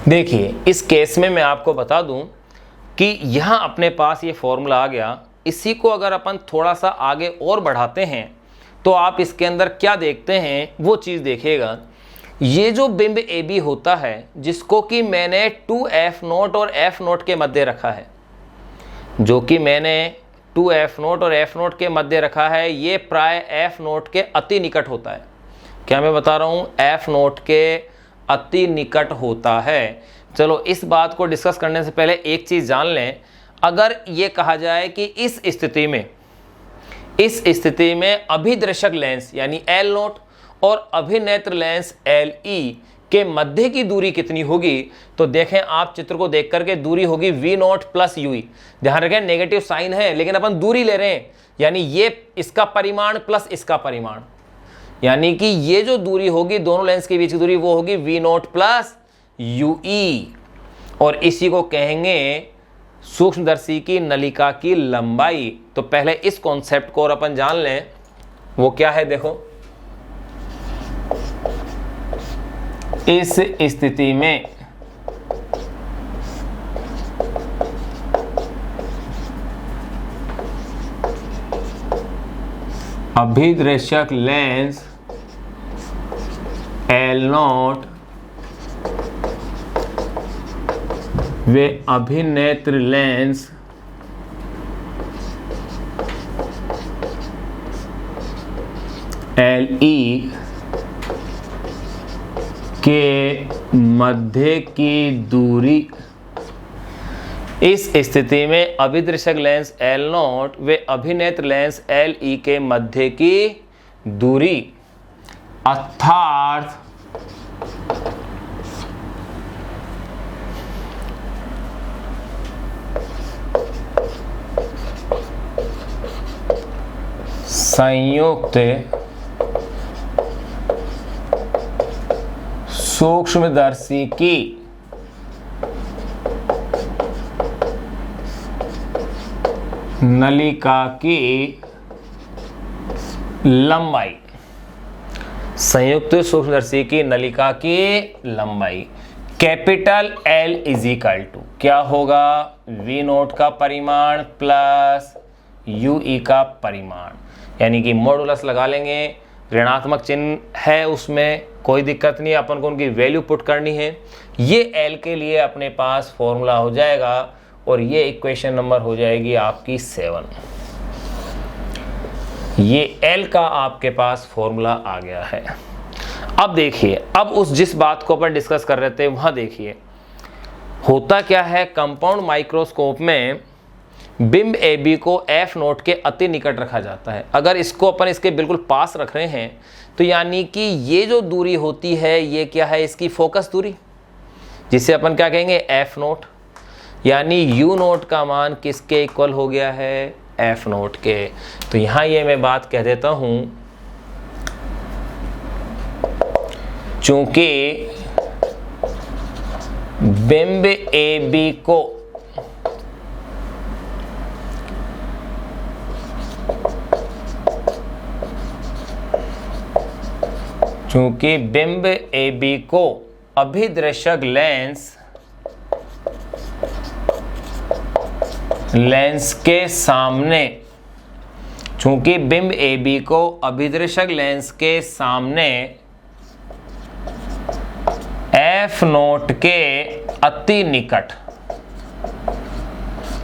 देखिए इस केस में मैं आपको बता दूं कि यहाँ अपने पास ये फॉर्मूला आ गया। इसी को अगर अपन थोड़ा सा आगे और बढ़ाते हैं तो आप इसके अंदर क्या देखते हैं वो चीज़ देखिएगा। ये जो बिंब ए बी होता है जिसको कि मैंने 2f0 और f0 के मध्य रखा है, जो कि मैंने 2f0 और f0 के मध्य रखा है, ये प्राय f0 के अति निकट होता है। क्या मैं बता रहा हूँ? f0 के अति निकट होता है। चलो इस बात को डिस्कस करने से पहले एक चीज़ जान लें। अगर ये कहा जाए कि इस स्थिति में अभिदर्शक लेंस यानी L0 और अभिनेत्र लेंस LE के मध्य की दूरी कितनी होगी, तो देखें आप चित्र को देख करके दूरी होगी V0 प्लस UE। ध्यान रखें नेगेटिव साइन है लेकिन अपन दूरी ले रहे हैं, यानी ये इसका परिमाण प्लस इसका परिमाण, यानी कि ये जो दूरी होगी दोनों लेंस के बीच की दूरी वो होगी V0 प्लस UE। और इसी को कहेंगे सूक्ष्मदर्शी की नलिका की लंबाई। तो पहले इस कॉन्सेप्ट को और अपन जान लें, वो क्या है। देखो इस स्थिति में अभिदर्शक लेंस L0 वे अभिनेत्र लेंस LE के मध्य की दूरी, इस स्थिति में अभिदर्शक लेंस L0 वे अभिनेत्र लेंस LE के मध्य की दूरी अर्थात संयुक्त सूक्ष्मदर्शी की नलिका की लंबाई, संयुक्त सूक्ष्मदर्शी की नलिका की लंबाई कैपिटल L इजिकल टू क्या होगा, V0 का परिमाण प्लस UE का परिमाण, यानी कि मॉडुलस लगा लेंगे। ऋणात्मक चिन्ह है उसमें कोई दिक्कत नहीं, अपन को उनकी वैल्यू पुट करनी है। ये L के लिए अपने पास फॉर्मूला हो जाएगा और ये इक्वेशन नंबर हो जाएगी आपकी 7। ये L का आपके पास फॉर्मूला आ गया है। अब देखिए, अब उस जिस बात को अपन डिस्कस कर रहे थे वहां देखिए होता क्या है। कंपाउंड माइक्रोस्कोप में बिंब AB को f0 के अति निकट रखा जाता है। अगर इसको अपन इसके बिल्कुल पास रख रहे हैं तो यानी कि ये जो दूरी होती है ये क्या है, इसकी फोकस दूरी, जिसे अपन क्या कहेंगे f0, यानी u0 का मान किसके इक्वल हो गया है, f0 के। तो यहाँ ये मैं बात कह देता हूँ, चूंकि बिंब AB को चूंकि बिंब AB को अभिदर्शक लेंस के सामने, चूंकि बिंब AB को अभिदर्शक लेंस के सामने f0 के अति निकट।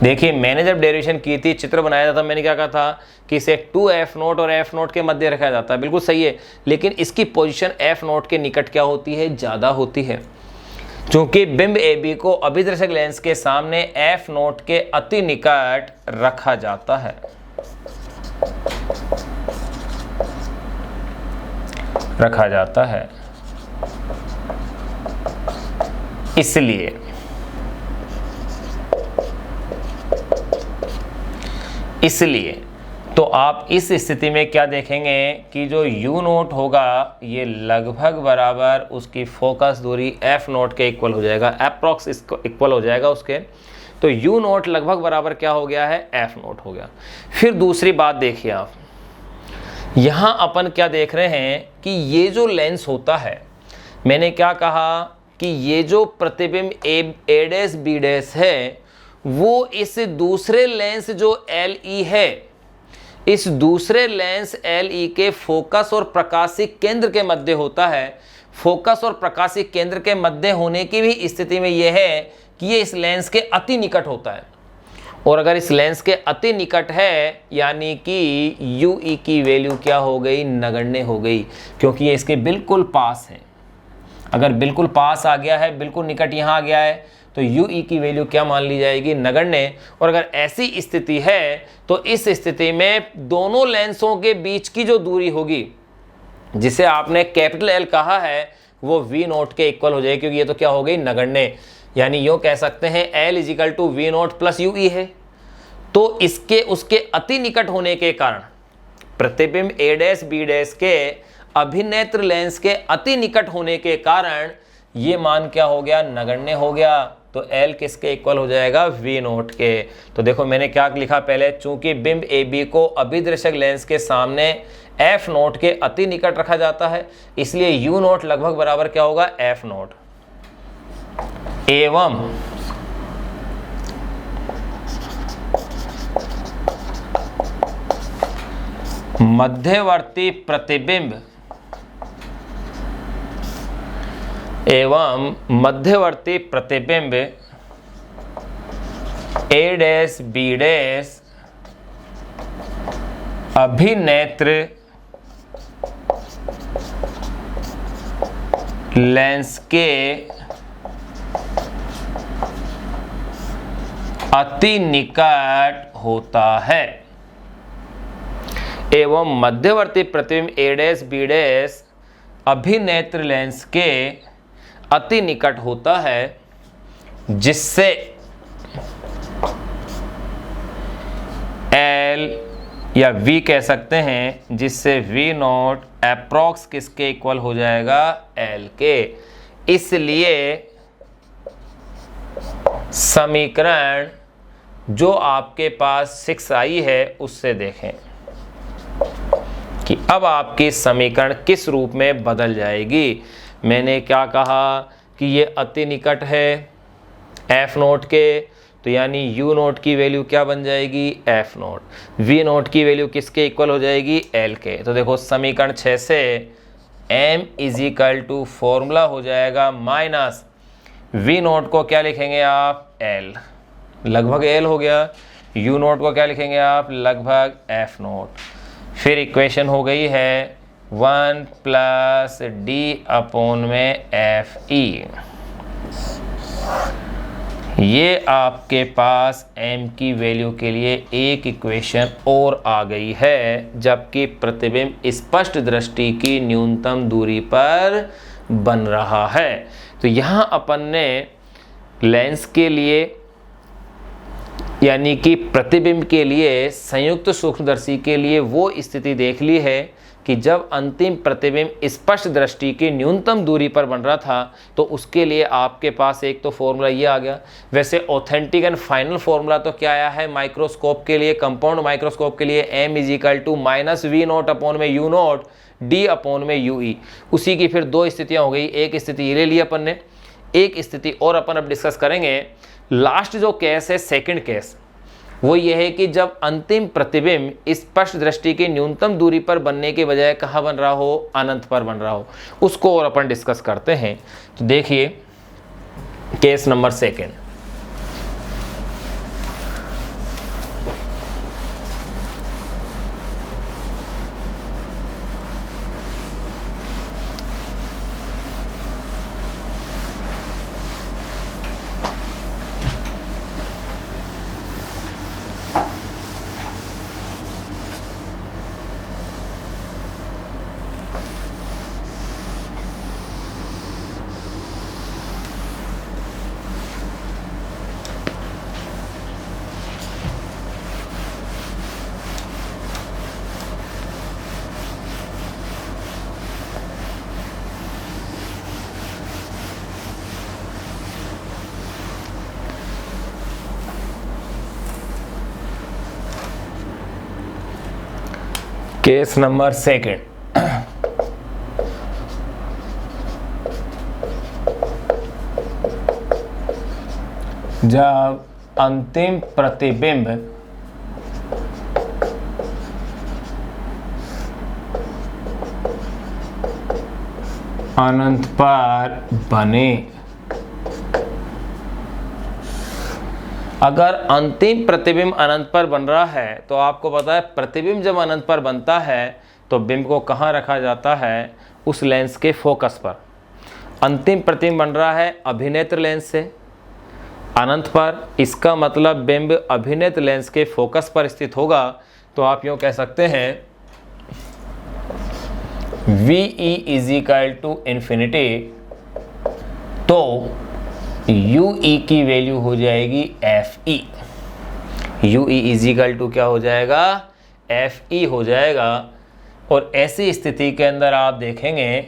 देखिए मैंने जब डेरिवेशन की थी, चित्र बनाया था, मैंने क्या कहा था कि इसे 2f0 और f0 के मध्य रखा जाता है, बिल्कुल सही है। लेकिन इसकी पोजीशन f0 के निकट क्या होती है, ज़्यादा होती है। चूंकि बिंब AB को अभिदर्शक लेंस के सामने f0 के अति निकट रखा जाता है, इसलिए तो आप इस स्थिति में क्या देखेंगे कि जो u0 होगा ये लगभग बराबर उसकी फोकस दूरी f0 के इक्वल हो जाएगा, अप्रॉक्स इसको इक्वल हो जाएगा उसके। तो u0 लगभग बराबर क्या हो गया है, f0 हो गया। फिर दूसरी बात देखिए आप, यहाँ अपन क्या देख रहे हैं कि ये जो लेंस होता है, मैंने क्या कहा कि ये जो प्रतिबिंब ए डैश बी डैश है वो इस दूसरे लेंस जो एल ई है, इस दूसरे लेंस एल ई के फोकस और प्रकाशिक केंद्र के मध्य होता है। फोकस और प्रकाशिक केंद्र के मध्य होने की भी स्थिति में यह है कि ये इस लेंस के अति निकट होता है, और अगर इस लेंस के अति निकट है यानी कि यू ई की वैल्यू क्या हो गई, नगण्य हो गई, क्योंकि ये इसके बिल्कुल पास है। अगर बिल्कुल पास आ गया है, बिल्कुल निकट यहाँ आ गया है, तो यू ई की वैल्यू क्या मान ली जाएगी, नगण्य। और अगर ऐसी स्थिति है तो इस स्थिति में दोनों लेंसों के बीच की जो दूरी होगी, जिसे आपने कैपिटल एल कहा है, वो वी नोट के इक्वल हो जाएगी, क्योंकि ये तो क्या हो गई, नगण्य। यानी यूँ कह सकते हैं L is equal to V naught plus U E है। तो इसके उसके अति निकट होने के कारण, प्रतिबिंब ए डैश बी डैश के अभिनेत्र लेंस के अति निकट होने के कारण ये मान क्या हो गया, नगण्य हो गया। तो L किसके इक्वल हो जाएगा, V नोट के। तो देखो मैंने क्या लिखा पहले, चूंकि बिंब AB को अभिदर्शक लेंस के सामने F नोट के अति निकट रखा जाता है, इसलिए U नोट लगभग बराबर क्या होगा, F नोट। एवं मध्यवर्ती प्रतिबिंब ए डैश बी डैश अभिनेत्र लेंस के अति निकट होता है। एवं मध्यवर्ती प्रतिबिंब ए डैश बी डैश अभिनेत्र लेंस के अति निकट होता है, जिससे L या V कह सकते हैं, जिससे V नोट अप्रॉक्स किसके इक्वल हो जाएगा, L के। इसलिए समीकरण जो आपके पास 6 आई है उससे देखें कि अब आपकी समीकरण किस रूप में बदल जाएगी। मैंने क्या कहा कि ये अति निकट है F नोट के, तो यानी U नोट की वैल्यू क्या बन जाएगी, F नोट। V नोट की वैल्यू किसके इक्वल हो जाएगी, L के। तो देखो समीकरण 6 से M is equal to formula हो जाएगा माइनस V नोट को क्या लिखेंगे आप, L, लगभग L हो गया। U नोट को क्या लिखेंगे आप, लगभग F नोट। फिर इक्वेशन हो गई है 1 प्लस डी अपॉन में एफ ई। ये आपके पास m की वैल्यू के लिए एक इक्वेशन और आ गई है, जबकि प्रतिबिंब स्पष्ट दृष्टि की न्यूनतम दूरी पर बन रहा है। तो यहाँ अपन ने लेंस के लिए यानी कि प्रतिबिंब के लिए संयुक्त सूक्ष्मदर्शी के लिए वो स्थिति देख ली है कि जब अंतिम प्रतिबिंब स्पष्ट दृष्टि की न्यूनतम दूरी पर बन रहा था, तो उसके लिए आपके पास एक तो फॉर्मूला ये आ गया। वैसे ऑथेंटिक एंड फाइनल फॉर्मूला तो क्या आया है माइक्रोस्कोप के लिए, कंपाउंड माइक्रोस्कोप के लिए, m is equal to minus V naught upon में यू नोट डी अपॉन में यू ई। उसी की फिर दो स्थितियाँ हो गई, एक स्थिति ये ले ली अपन ने, एक स्थिति और अपन अब डिस्कस करेंगे। लास्ट जो केस है, सेकंड केस, वो ये है कि जब अंतिम प्रतिबिंब स्पष्ट दृष्टि की न्यूनतम दूरी पर बनने के बजाय कहाँ बन रहा हो, अनंत पर बन रहा हो, उसको और अपन डिस्कस करते हैं। तो देखिए case number second. Case number second. जब अंतिम प्रतिबिंब अनंत पर बने। अगर अंतिम प्रतिबिंब अनंत पर बन रहा है तो आपको पता है प्रतिबिंब जब अनंत पर बनता है तो बिंब को कहाँ रखा जाता है, उस लेंस के फोकस पर। अंतिम प्रतिबिंब बन रहा है अभिनेत्र लेंस से अनंत पर, इसका मतलब बिंब अभिनेत्र लेंस के फोकस पर स्थित होगा। तो आप यूँ कह सकते हैं VE is equal to infinity, तो UE की वैल्यू हो जाएगी FE। UE is equal to क्या हो जाएगा, FE हो जाएगा। और ऐसी स्थिति के अंदर आप देखेंगे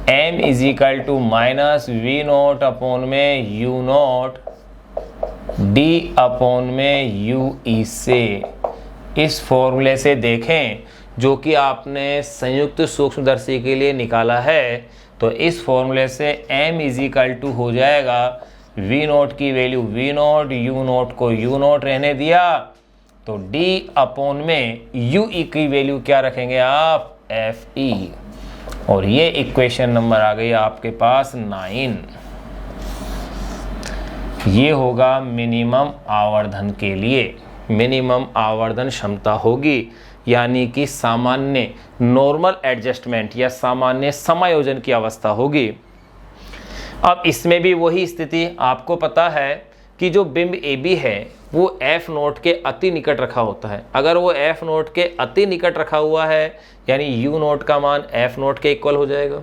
M is equal to minus V naught upon में U नोट D अपॉन में UE से। इस फॉर्मूले से देखें जो कि आपने संयुक्त सूक्ष्मदर्शी के लिए निकाला है, तो इस फॉर्मूले से M इज इक्वल टू हो जाएगा V नोट की value V note, U note को U नोट रहने दिया, तो D अपॉन में UE की वैल्यू क्या रखेंगे आप, FE। और ये इक्वेशन नंबर आ गई आपके पास 9। ये होगा मिनिमम आवर्धन के लिए, मिनिमम आवर्धन क्षमता होगी, यानी कि सामान्य नॉर्मल एडजस्टमेंट या सामान्य समायोजन की अवस्था होगी। अब इसमें भी वही स्थिति आपको पता है कि जो बिंब AB है वो F नोट के अति निकट रखा होता है। अगर वो F नोट के अति निकट रखा हुआ है यानी U नोट का मान F नोट के इक्वल हो जाएगा,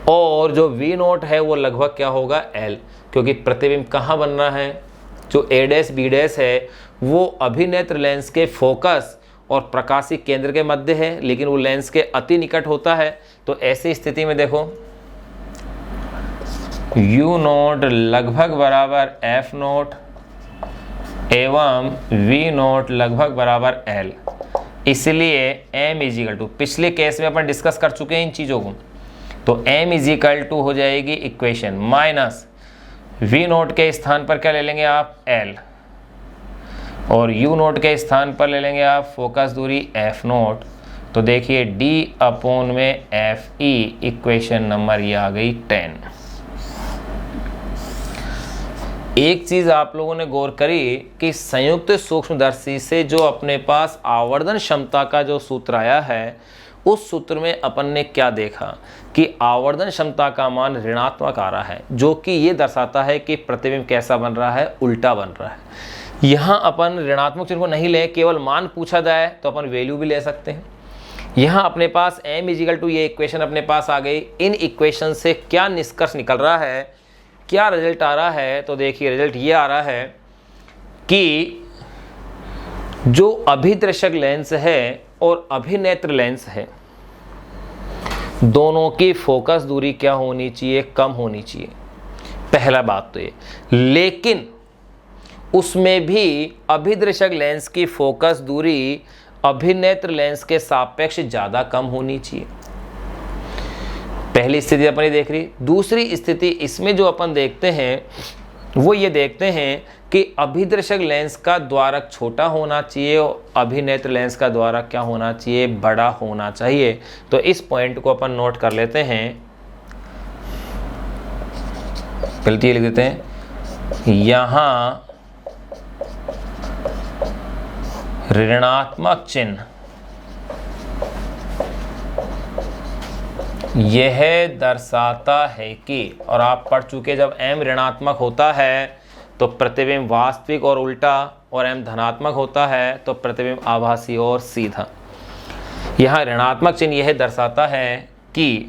और जो V नोट है वो लगभग क्या होगा L, क्योंकि प्रतिबिंब कहाँ बन रहा है, जो A' B' है वो अभिनेत्र लेंस के फोकस और प्रकाशीय केंद्र के मध्य है, लेकिन वो लेंस के अति निकट होता है। तो ऐसी स्थिति में देखो U नोट लगभग बराबर F नोट एवं V नोट लगभग बराबर L, इसलिए M इज इक्वल टू, पिछले केस में अपन डिस्कस कर चुके हैं इन चीज़ों को, तो M इज इक्वल टू हो जाएगी इक्वेशन माइनस V नोट के स्थान पर क्या ले लेंगे आप, L, और U नोट के स्थान पर ले लेंगे आप फोकस दूरी F नोट। तो देखिए D अपॉन में FE, इक्वेशन नंबर ये आ गई 10। एक चीज़ आप लोगों ने गौर करी कि संयुक्त सूक्ष्मदर्शी से जो अपने पास आवर्धन क्षमता का जो सूत्र आया है, उस सूत्र में अपन ने क्या देखा कि आवर्धन क्षमता का मान ऋणात्मक आ रहा है, जो कि ये दर्शाता है कि प्रतिबिंब कैसा बन रहा है, उल्टा बन रहा है। यहाँ अपन ऋणात्मक चिन्ह को नहीं ले, केवल मान पूछा जाए तो अपन वैल्यू भी ले सकते हैं। यहाँ अपने पास M इज इक्वल टू, ये इक्वेशन अपने पास आ गई। इन इक्वेशन से क्या निष्कर्ष निकल रहा है, क्या रिजल्ट आ रहा है, तो देखिए रिजल्ट ये आ रहा है कि जो अभिदर्शक लेंस है और अभिनेत्र लेंस है, दोनों की फोकस दूरी क्या होनी चाहिए, कम होनी चाहिए। पहला बात तो ये, लेकिन उसमें भी अभिदर्शक लेंस की फोकस दूरी अभिनेत्र लेंस के सापेक्ष ज़्यादा कम होनी चाहिए। पहली स्थिति अपन ये देख रही। दूसरी स्थिति इसमें जो अपन देखते हैं वो ये देखते हैं कि अभिदर्शक लेंस का द्वारक छोटा होना चाहिए और अभिनेत्र लेंस का द्वारक क्या होना चाहिए, बड़ा होना चाहिए। तो इस पॉइंट को अपन नोट कर लेते हैं, गलती ये लिख देते हैं, यहाँ ऋणात्मक चिन्ह यह दर्शाता है कि, और आप पढ़ चुके जब M ऋणात्मक होता है तो प्रतिबिंब वास्तविक और उल्टा, और M धनात्मक होता है तो प्रतिबिंब आभासी और सीधा। यहाँ ऋणात्मक चिन्ह यह दर्शाता है कि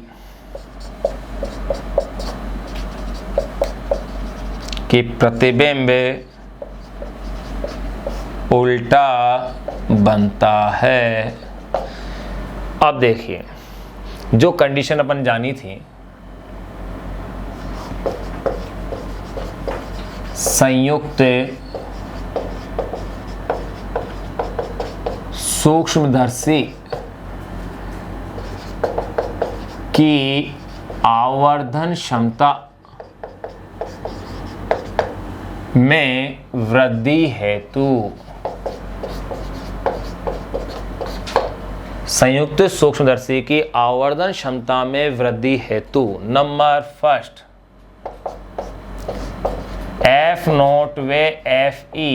प्रतिबिंब उल्टा बनता है। अब देखिए जो कंडीशन अपन जानी थी, संयुक्त सूक्ष्मदर्शी की आवर्धन क्षमता में वृद्धि हेतु संयुक्त सूक्ष्मदर्शी की आवर्धन क्षमता में वृद्धि हेतु नंबर फर्स्ट F0 व FE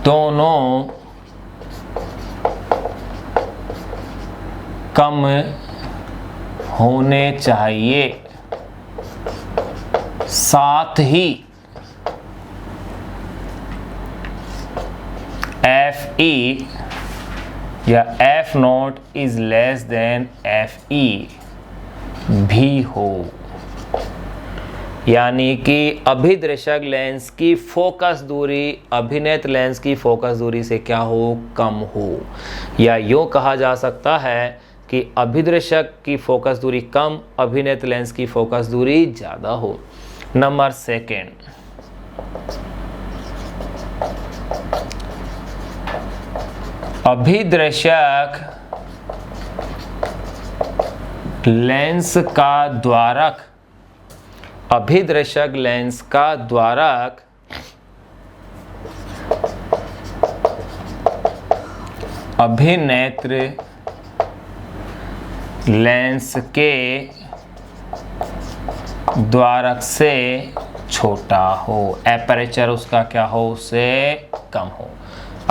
दोनों कम होने चाहिए, साथ ही FE या F0 is less than FE भी हो, यानी कि अभिदर्शक लेंस की फोकस दूरी अभिनेत्र लेंस की फोकस दूरी से क्या हो, कम हो, या यूँ कहा जा सकता है कि अभिदर्शक की फोकस दूरी कम, अभिनेत्र लेंस की फोकस दूरी ज़्यादा हो। नंबर सेकेंड, अभिदर्शक लेंस का द्वारक, अभिदर्शक लेंस का द्वारक अभिनेत्र लेंस के द्वारक से छोटा हो, एपरेचर उसका क्या हो, उससे कम हो।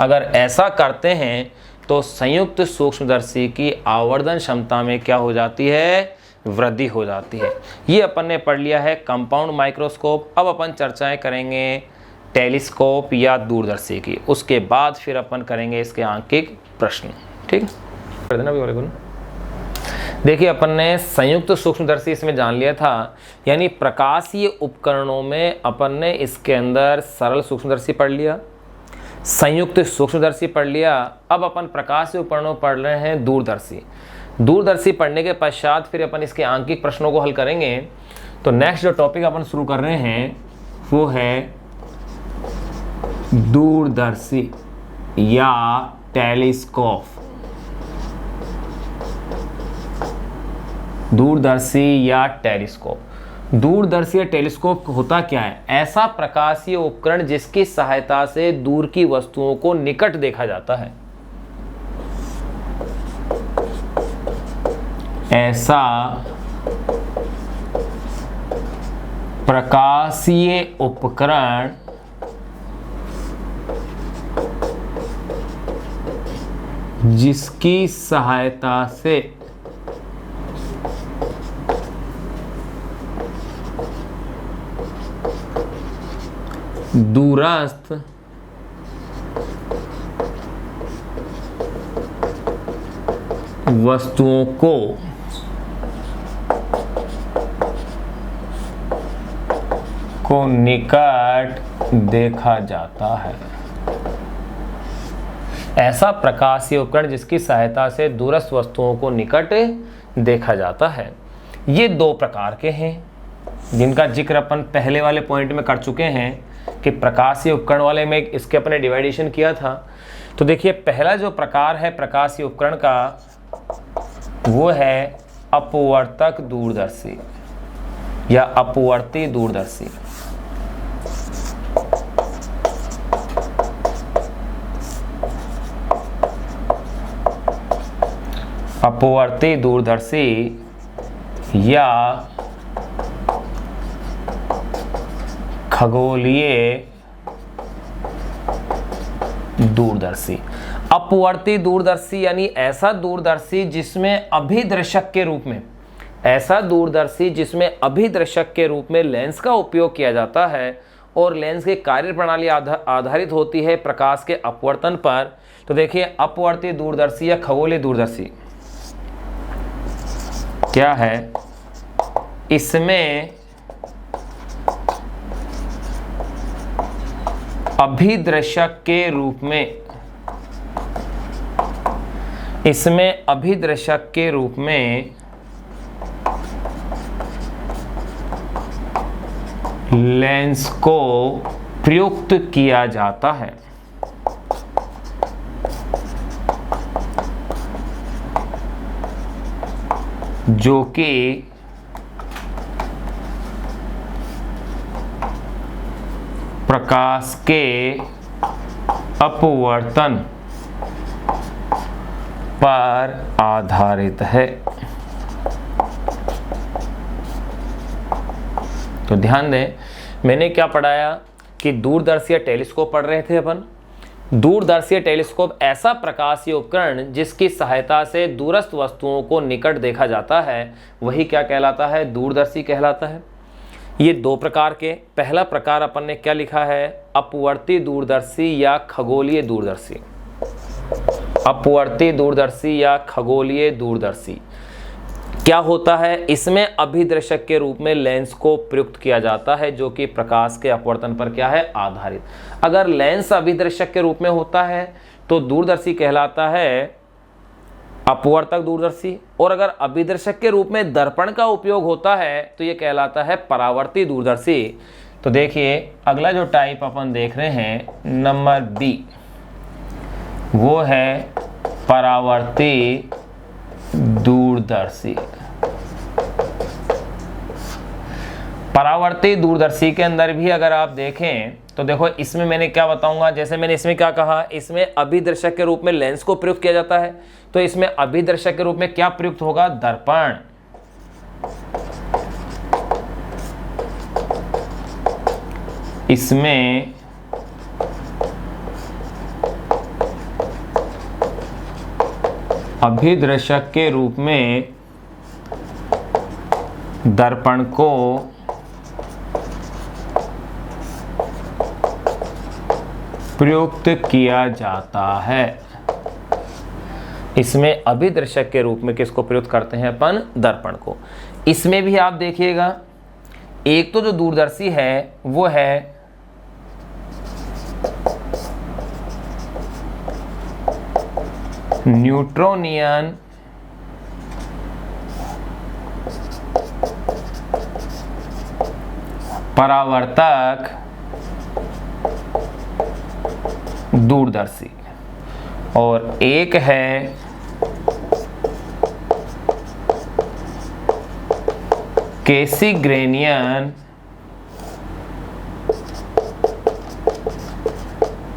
अगर ऐसा करते हैं तो संयुक्त सूक्ष्मदर्शी की आवर्धन क्षमता में क्या हो जाती है, वृद्धि हो जाती है। ये अपन ने पढ़ लिया है कंपाउंड माइक्रोस्कोप। अब अपन चर्चाएं करेंगे टेलीस्कोप या दूरदर्शी की, उसके बाद फिर अपन करेंगे इसके आंकिक प्रश्न। ठीक कर देना भी बोले। देखिए अपन ने संयुक्त सूक्ष्मदर्शी इसमें जान लिया था, यानी प्रकाशीय उपकरणों में अपन ने इसके अंदर सरल सूक्ष्मदर्शी पढ़ लिया, संयुक्त सूक्ष्मदर्शी पढ़ लिया। अब अपन प्रकाशीय उपकरणों पढ़ रहे हैं दूरदर्शी। दूरदर्शी पढ़ने के पश्चात फिर अपन इसके आंकिक प्रश्नों को हल करेंगे। तो नेक्स्ट जो टॉपिक अपन शुरू कर रहे हैं वो है दूरदर्शी या टेलीस्कोप। दूरदर्शी या टेलीस्कोप, दूरदर्शी या टेलीस्कोप होता क्या है, ऐसा प्रकाशीय उपकरण जिसकी सहायता से दूर की वस्तुओं को निकट देखा जाता है। ऐसा प्रकाशीय उपकरण जिसकी सहायता से दूरस्थ वस्तुओं को निकट देखा जाता है। ऐसा प्रकाशीय उपकरण जिसकी सहायता से दूरस्थ वस्तुओं को निकट देखा जाता है। ये दो प्रकार के हैं जिनका जिक्र अपन पहले वाले पॉइंट में कर चुके हैं कि प्रकाशीय उपकरण वाले में इसके अपने डिवाइडेशन किया था। तो देखिए पहला जो प्रकार है प्रकाशीय उपकरण का वो है अपवर्तक दूरदर्शी या अपवर्ती दूरदर्शी। अपवर्ती दूरदर्शी या खगोलीय दूरदर्शी। अपवर्ती दूरदर्शी यानी ऐसा दूरदर्शी जिसमें अभिदर्शक के रूप में, ऐसा दूरदर्शी जिसमें अभिदर्शक के रूप में लेंस का उपयोग किया जाता है और लेंस की कार्य प्रणाली आधारित होती है प्रकाश के अपवर्तन पर। तो देखिए अपवर्ती दूरदर्शी या खगोलीय दूरदर्शी क्या है, इसमें अभिदर्शक के रूप में, इसमें अभिदर्शक के रूप में लेंस को प्रयुक्त किया जाता है। जो कि प्रकाश के अपवर्तन पर आधारित है। तो ध्यान दें, मैंने क्या पढ़ाया कि दूरदर्शी टेलीस्कोप पढ़ रहे थे अपन। दूरदर्शी टेलीस्कोप ऐसा प्रकाशीय उपकरण जिसकी सहायता से दूरस्थ वस्तुओं को निकट देखा जाता है, वही क्या कहलाता है? दूरदर्शी कहलाता है। ये दो प्रकार के, पहला प्रकार अपन ने क्या लिखा है? अपवर्ती दूरदर्शी या खगोलीय दूरदर्शी। अपवर्ती दूरदर्शी या खगोलीय दूरदर्शी क्या होता है? इसमें अभिदर्शक के रूप में लेंस को प्रयुक्त किया जाता है जो कि प्रकाश के अपवर्तन पर क्या है? आधारित। अगर लेंस अभिदर्शक के रूप में होता है तो दूरदर्शी कहलाता है अपवर्तक दूरदर्शी, और अगर अभिदर्शक के रूप में दर्पण का उपयोग होता है तो यह कहलाता है परावर्ती दूरदर्शी। तो देखिए अगला जो टाइप अपन देख रहे हैं नंबर बी, वो है परावर्ती दूरदर्शी। परावर्ती दूरदर्शी के अंदर भी अगर आप देखें तो देखो इसमें मैंने क्या बताऊंगा, जैसे मैंने इसमें क्या कहा, इसमें अभिदर्शक के रूप में लेंस को प्रयुक्त किया जाता है, तो इसमें अभिदर्शक के रूप में क्या प्रयुक्त होगा? दर्पण। इसमें अभिदर्शक के रूप में दर्पण को प्रयुक्त किया जाता है। इसमें अभिदर्शक के रूप में किसको प्रयुक्त करते हैं अपन? दर्पण को। इसमें भी आप देखिएगा, एक तो जो दूरदर्शी है वो है न्यूटोनियन परावर्तक दूरदर्शी, और एक है कैसिग्रेनियन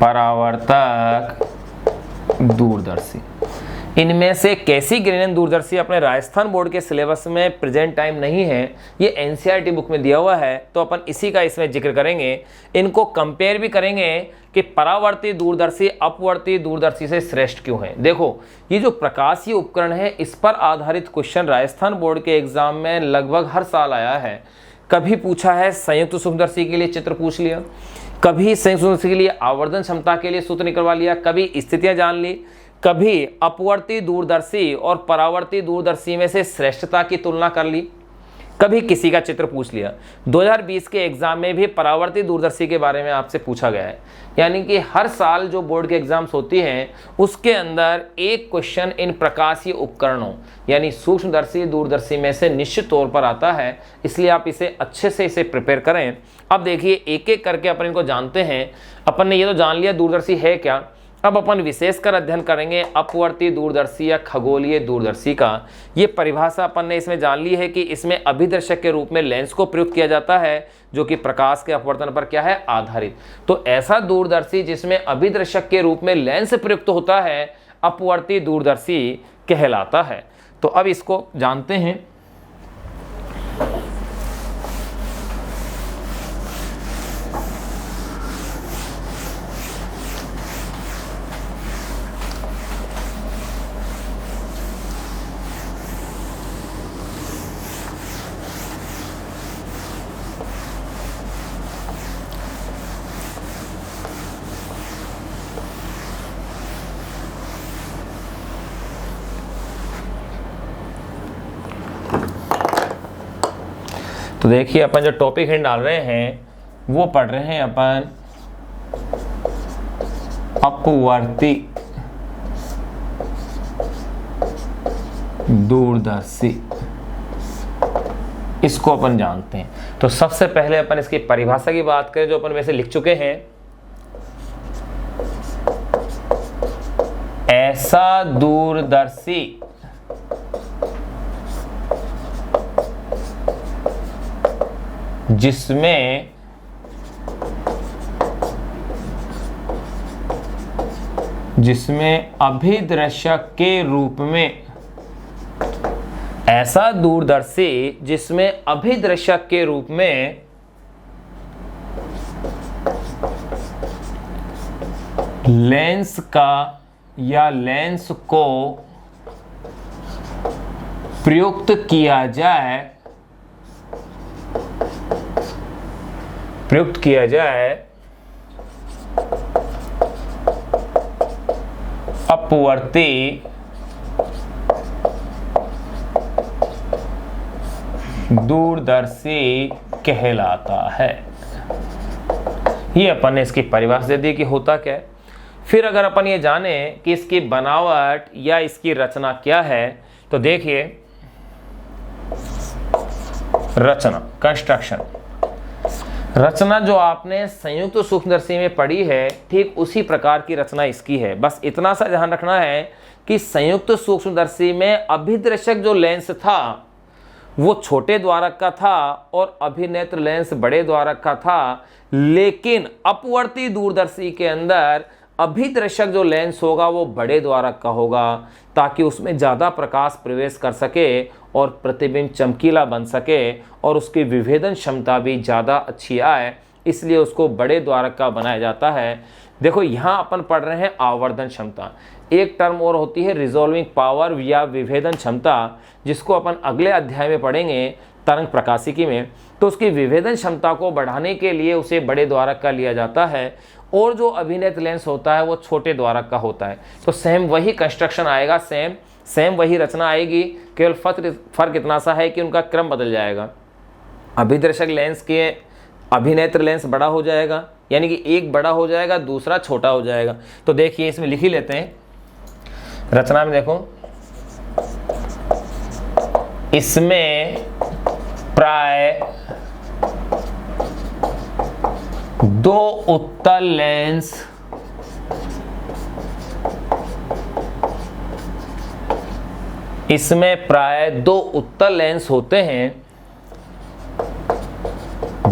परावर्तक दूरदर्शी। इनमें से कैसिग्रेनियन दूरदर्शी अपने राजस्थान बोर्ड के सिलेबस में प्रेजेंट टाइम नहीं है, ये एनसीईआरटी बुक में दिया हुआ है, तो अपन इसी का इसमें जिक्र करेंगे। इनको कंपेयर भी करेंगे कि परावर्ती दूरदर्शी अपवर्ती दूरदर्शी से श्रेष्ठ क्यों है। देखो ये जो प्रकाशीय उपकरण है इस पर आधारित क्वेश्चन राजस्थान बोर्ड के एग्जाम में लगभग हर साल आया है। कभी पूछा है संयुक्त सूक्ष्मदर्शी के लिए चित्र पूछ लिया, कभी संयुक्त सूक्ष्मदर्शी के लिए आवर्धन क्षमता के लिए सूत्र निकलवा लिया, कभी स्थितियां जान ली, कभी अपवर्ती दूरदर्शी और परावर्ती दूरदर्शी में से श्रेष्ठता की तुलना कर ली, कभी किसी का चित्र पूछ लिया। 2020 के एग्जाम में भी परावर्ती दूरदर्शी के बारे में आपसे पूछा गया है। यानी कि हर साल जो बोर्ड के एग्जाम्स होती हैं उसके अंदर एक क्वेश्चन इन प्रकाशीय उपकरणों यानी सूक्ष्मदर्शी दूरदर्शी में से निश्चित तौर पर आता है, इसलिए आप इसे अच्छे से इसे प्रिपेयर करें। अब देखिए एक एक करके अपन इनको जानते हैं। अपन ने ये तो जान लिया दूरदर्शी है क्या, अब अपन विशेषकर अध्ययन करेंगे अपवर्ती दूरदर्शी या खगोलीय दूरदर्शी का। ये परिभाषा अपन ने इसमें जान ली है कि इसमें अभिदर्शक के रूप में लेंस को प्रयुक्त किया जाता है जो कि प्रकाश के अपवर्तन पर क्या है? आधारित। तो ऐसा दूरदर्शी जिसमें अभिदर्शक के रूप में लेंस प्रयुक्त होता है अपवर्ती दूरदर्शी कहलाता है। तो अब इसको जानते हैं। तो देखिए अपन जो टॉपिक हिंट डाल रहे हैं वो पढ़ रहे हैं अपन अपवर्ती दूरदर्शी, इसको अपन जानते हैं। तो सबसे पहले अपन इसकी परिभाषा की बात करें जो अपन वैसे लिख चुके हैं। ऐसा दूरदर्शी जिसमें जिसमें अभिदृश्यक के रूप में, ऐसा दूरदर्शी जिसमें अभिदृश्यक के रूप में लेंस का या लेंस को प्रयुक्त किया जाए, अपवर्ती दूरदर्शी कहलाता है। ये अपन ने इसकी परिभाषा दे दी कि होता क्या है। फिर अगर अपन ये जाने कि इसकी बनावट या इसकी रचना क्या है, तो देखिए रचना, कंस्ट्रक्शन। रचना जो आपने संयुक्त सूक्ष्मदर्शी में पढ़ी है, ठीक उसी प्रकार की रचना इसकी है। बस इतना सा ध्यान रखना है कि संयुक्त सूक्ष्मदर्शी में अभिदृश्यक जो लेंस था वो छोटे द्वारक का था और अभिनेत्र लेंस बड़े द्वारक का था, लेकिन अपवर्ती दूरदर्शी के अंदर अभिदृश्यक जो लेंस होगा वो बड़े द्वारक का होगा, ताकि उसमें ज़्यादा प्रकाश प्रवेश कर सके और प्रतिबिंब चमकीला बन सके और उसकी विभेदन क्षमता भी ज़्यादा अच्छी आए, इसलिए उसको बड़े द्वारक का बनाया जाता है। देखो यहाँ अपन पढ़ रहे हैं आवर्धन क्षमता, एक टर्म और होती है रिजॉल्विंग पावर या विभेदन क्षमता, जिसको अपन अगले अध्याय में पढ़ेंगे तरंग प्रकाशिकी में। तो उसकी विभेदन क्षमता को बढ़ाने के लिए उसे बड़े द्वारक का लिया जाता है और जो अभिनेत्र लेंस होता है वो छोटे द्वारक का होता है। तो सेम वही कंस्ट्रक्शन आएगा, सेम वही रचना आएगी, केवल फर्क इतना सा है कि उनका क्रम बदल जाएगा। अभिदर्शक लेंस के अभिनेत्र लेंस बड़ा हो जाएगा, यानी कि एक बड़ा हो जाएगा दूसरा छोटा हो जाएगा। तो देखिए इसमें लिख ही लेते हैं, रचना में देखो, इसमें प्राय दो उत्तल लेंस होते हैं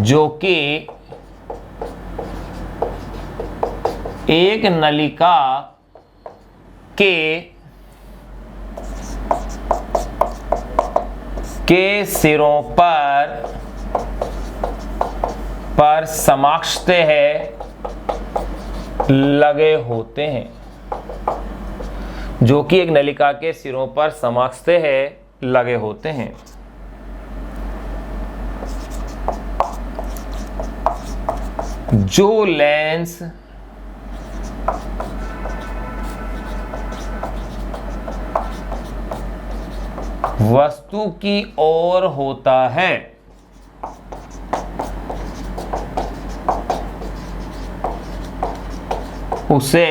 जो कि एक नलिका के सिरों पर समाक्षतः लगे होते हैं, जो कि एक नलिका के सिरों पर समाक्षतः लगे होते हैं। जो लेंस वस्तु की ओर होता है उसे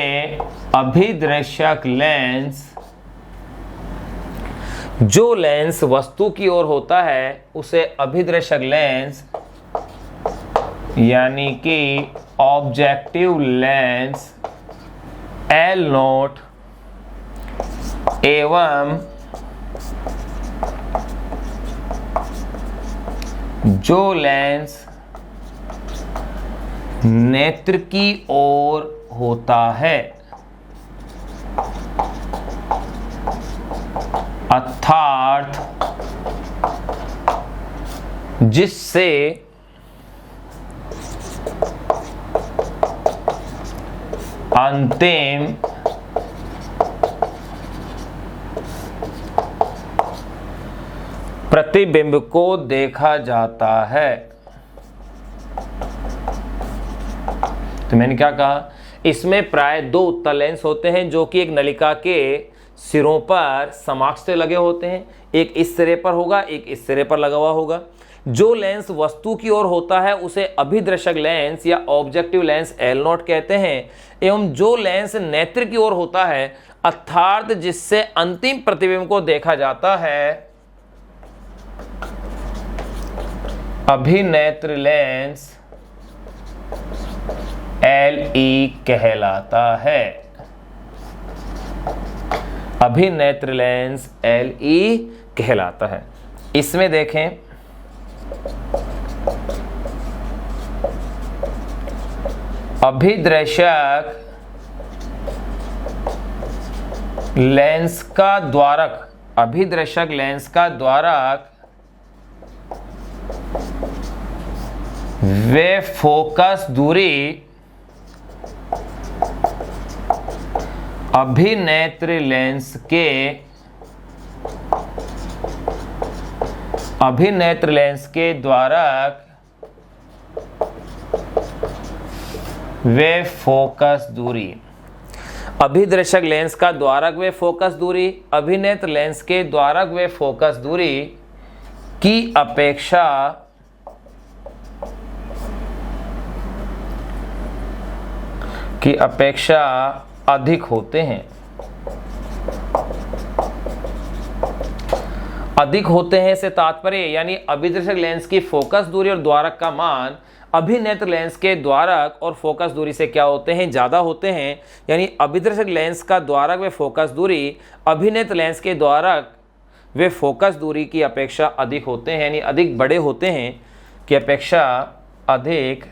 अभिदृश्यक लेंस, जो लेंस वस्तु की ओर होता है उसे अभिदृश्यक लेंस यानी कि ऑब्जेक्टिव लेंस L0 एवं जो लेंस नेत्र की ओर होता है अर्थात जिससे अंतिम प्रतिबिंब को देखा जाता है। तो मैंने क्या कहा, इसमें प्राय दो उत्तल लेंस होते हैं जो कि एक नलिका के सिरों पर समाक्षतः लगे होते हैं, एक इस सिरे पर होगा एक इस सिरे पर लगा हुआ होगा। जो लेंस वस्तु की ओर होता है उसे अभिदर्शक लेंस या ऑब्जेक्टिव लेंस L0 कहते हैं, एवं जो लेंस नेत्र की ओर होता है अर्थात जिससे अंतिम प्रतिबिंब को देखा जाता है अभिनेत्र लेंस LE कहलाता है। अभिनेत्र लेंस LE कहलाता है। इसमें देखें अभिदर्शक लेंस का द्वारक, अभिदर्शक लेंस का द्वारक वे फोकस दूरी अभिनेत्र लेंस के द्वारक वे फोकस दूरी, अभिदर्शक लेंस का द्वारक वे फोकस दूरी अभिनेत्र लेंस के द्वारक वे फोकस दूरी की अपेक्षा अधिक होते हैं। अधिक होते हैं से तात्पर्य यानी अभिदर्शक लेंस की फोकस दूरी और द्वारक का मान अभिनेत्र लेंस के द्वारक और फोकस दूरी से क्या होते हैं, ज्यादा होते हैं। यानी अभिदर्शक लेंस का द्वारक व फोकस दूरी अभिनेत्र लेंस के द्वारक व फोकस दूरी की अपेक्षा अधिक होते हैं, यानी अधिक बड़े होते हैं की अपेक्षा अधिक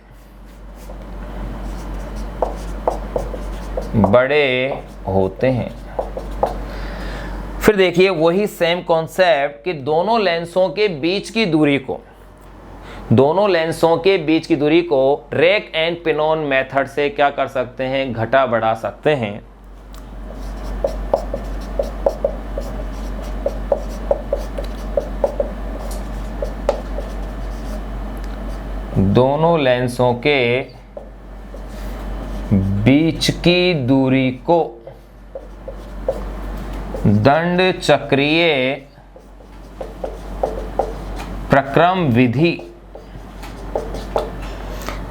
बड़े होते हैं। फिर देखिए वही सेम कॉन्सेप्ट कि दोनों लेंसों के बीच की दूरी को रैक एंड पिनोन मेथड से क्या कर सकते हैं, घटा बढ़ा सकते हैं। दोनों लेंसों के बीच की दूरी को दंड चक्रीय प्रक्रम विधि,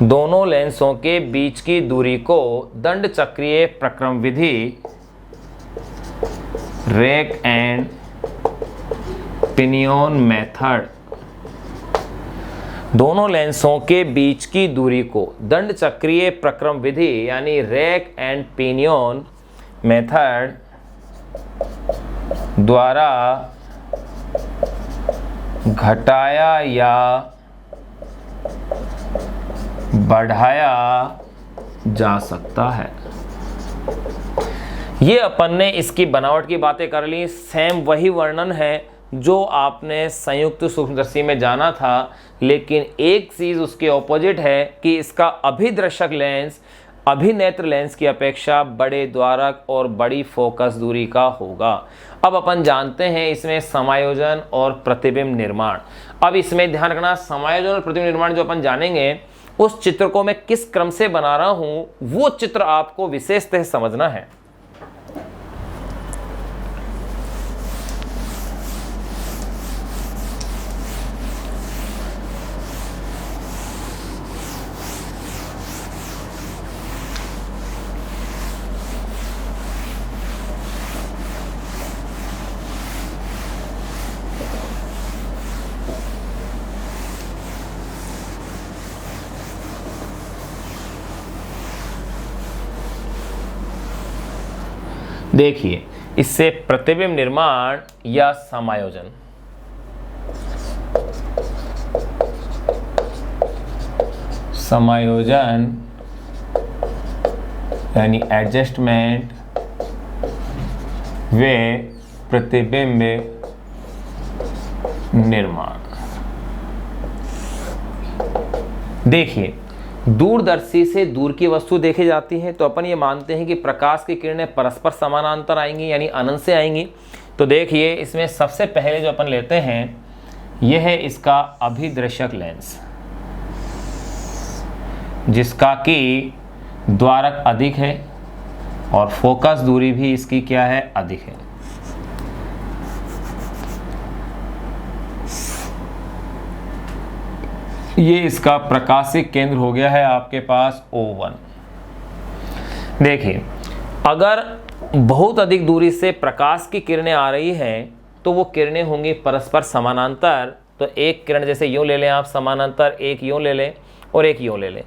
दोनों लेंसों के बीच की दूरी को दंड चक्रीय प्रक्रम विधि रैक एंड पिनियन मेथड, दोनों लेंसों के बीच की दूरी को दंड चक्रीय प्रक्रम विधि यानी रैक एंड पिनियन मेथड द्वारा घटाया या बढ़ाया जा सकता है। ये अपन ने इसकी बनावट की बातें कर ली। सेम वही वर्णन है जो आपने संयुक्त सूक्ष्मदर्शी में जाना था, लेकिन एक चीज उसके ऑपोजिट है कि इसका अभिदर्शक लेंस अभिनेत्र लेंस की अपेक्षा बड़े द्वारक और बड़ी फोकस दूरी का होगा। अब अपन जानते हैं इसमें समायोजन और प्रतिबिंब निर्माण। अब इसमें ध्यान रखना, समायोजन और प्रतिबिंब निर्माण जो अपन जानेंगे उस चित्र को मैं किस क्रम से बना रहा हूं वो चित्र आपको विशेषतः समझना है। देखिए इससे प्रतिबिंब निर्माण या समायोजन, यानी एडजस्टमेंट वे प्रतिबिंब निर्माण। देखिए दूरदर्शी से दूर की वस्तु देखी जाती है तो अपन ये मानते हैं कि प्रकाश की किरणें परस्पर समानांतर आएंगी यानी अनंत से आएंगी। तो देखिए इसमें सबसे पहले जो अपन लेते हैं यह है इसका अभिदर्शक लेंस, जिसका कि द्वारक अधिक है और फोकस दूरी भी इसकी क्या है, अधिक है। ये इसका प्रकाशिक केंद्र हो गया है आपके पास O1। देखिए अगर बहुत अधिक दूरी से प्रकाश की किरणें आ रही हैं तो वो किरणें होंगी परस्पर समानांतर। तो एक किरण जैसे यूं ले लें आप समानांतर, एक यूं ले लें और एक यूं ले लें।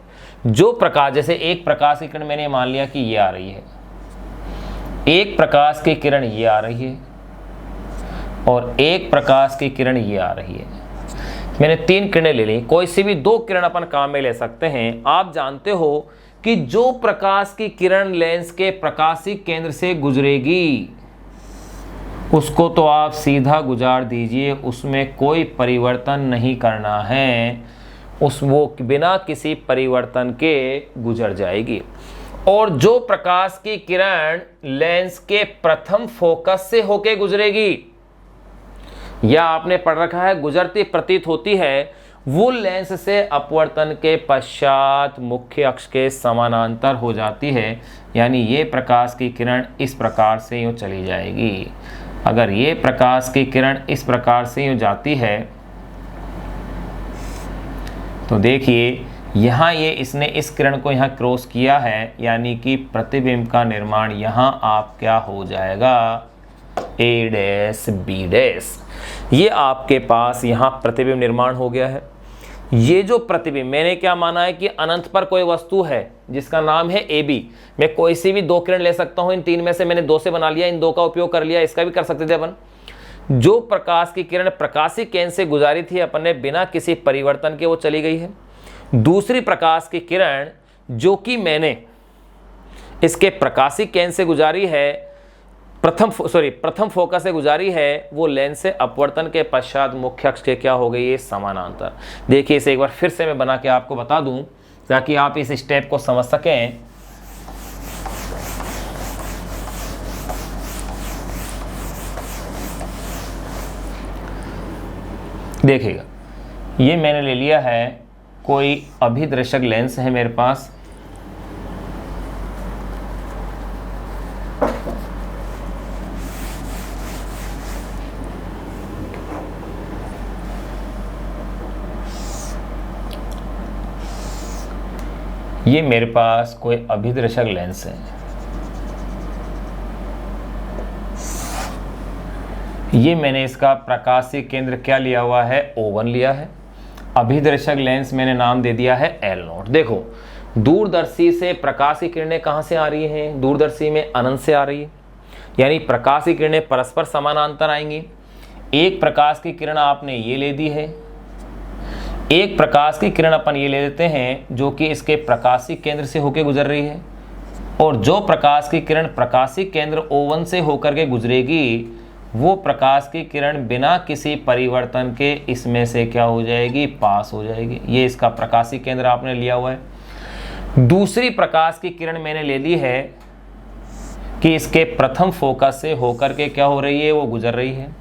जो प्रकाश, जैसे एक प्रकाश की किरण मैंने मान लिया कि ये आ रही है, एक प्रकाश की किरण ये आ रही है और एक प्रकाश की किरण ये आ रही है। मैंने तीन किरणें ले ली, कोई सी भी दो किरण अपन काम में ले सकते हैं। आप जानते हो कि जो प्रकाश की किरण लेंस के प्रकाशिक केंद्र से गुजरेगी उसको तो आप सीधा गुजार दीजिए, उसमें कोई परिवर्तन नहीं करना है, वो बिना किसी परिवर्तन के गुजर जाएगी। और जो प्रकाश की किरण लेंस के प्रथम फोकस से होके गुजरेगी, या आपने पढ़ रखा है गुजरती प्रतीत होती है, वो लेंस से अपवर्तन के पश्चात मुख्य अक्ष के समानांतर हो जाती है। यानी ये प्रकाश की किरण इस प्रकार से यूँ चली जाएगी। अगर ये प्रकाश की किरण इस प्रकार से यूँ जाती है तो देखिए यहाँ ये इसने इस किरण को यहाँ क्रॉस किया है, यानी कि प्रतिबिंब का निर्माण यहाँ आप क्या हो जाएगा, ए डैश बी डैश। ये आपके पास यहाँ प्रतिबिंब निर्माण हो गया है। ये जो प्रतिबिंब, मैंने क्या माना है कि अनंत पर कोई वस्तु है जिसका नाम है ए बी। मैं कोई सी भी दो किरण ले सकता हूँ, इन तीन में से मैंने दो से बना लिया, इन दो का उपयोग कर लिया, इसका भी कर सकते थे अपन। जो प्रकाश की किरण प्रकाशिक केंद्र से गुजारी थी अपन ने बिना किसी परिवर्तन के, वो चली गई है। दूसरी प्रकाश की किरण जो कि मैंने इसके प्रकाशिक केंद्र से गुजारी है, प्रथम फोकस से गुजारी है, वो लेंस से अपवर्तन के पश्चात मुख्य अक्ष के क्या हो गई, ये समानांतर। देखिए इसे एक बार फिर से मैं बना के आपको बता दूं ताकि आप इस स्टेप को समझ सकें। देखिएगा, ये मैंने ले लिया है कोई अभिदर्शक लेंस है मेरे पास, ये मेरे पास कोई अभिदर्शक लेंस है। ये मैंने इसका प्रकाशिक केंद्र क्या लिया हुआ है, O1 लिया है। अभिदर्शक लेंस मैंने नाम दे दिया है L0। देखो दूरदर्शी से प्रकाश की किरणें कहाँ से आ रही हैं, दूरदर्शी में अनंत से आ रही है, यानी प्रकाश की किरणें परस्पर समानांतर आएंगी। एक प्रकाश की किरण आपने ये ले दी है, एक प्रकाश की किरण अपन ये ले लेते हैं जो कि इसके प्रकाशिक केंद्र से होकर गुजर रही है, और जो प्रकाश की किरण प्रकाशिक केंद्र O1 से होकर के गुजरेगी, वो प्रकाश की किरण बिना किसी परिवर्तन के इसमें से क्या हो जाएगी, पास हो जाएगी। ये इसका प्रकाशिक केंद्र आपने लिया हुआ है। दूसरी प्रकाश की किरण मैंने ले ली है कि इसके प्रथम फोकस से होकर के क्या हो रही है, वो गुजर रही है।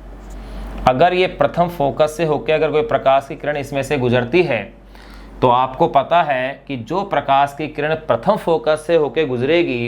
अगर ये प्रथम फोकस से होकर अगर कोई प्रकाश की किरण इसमें से गुजरती है तो आपको पता है कि जो प्रकाश की किरण प्रथम फोकस से होकर गुजरेगी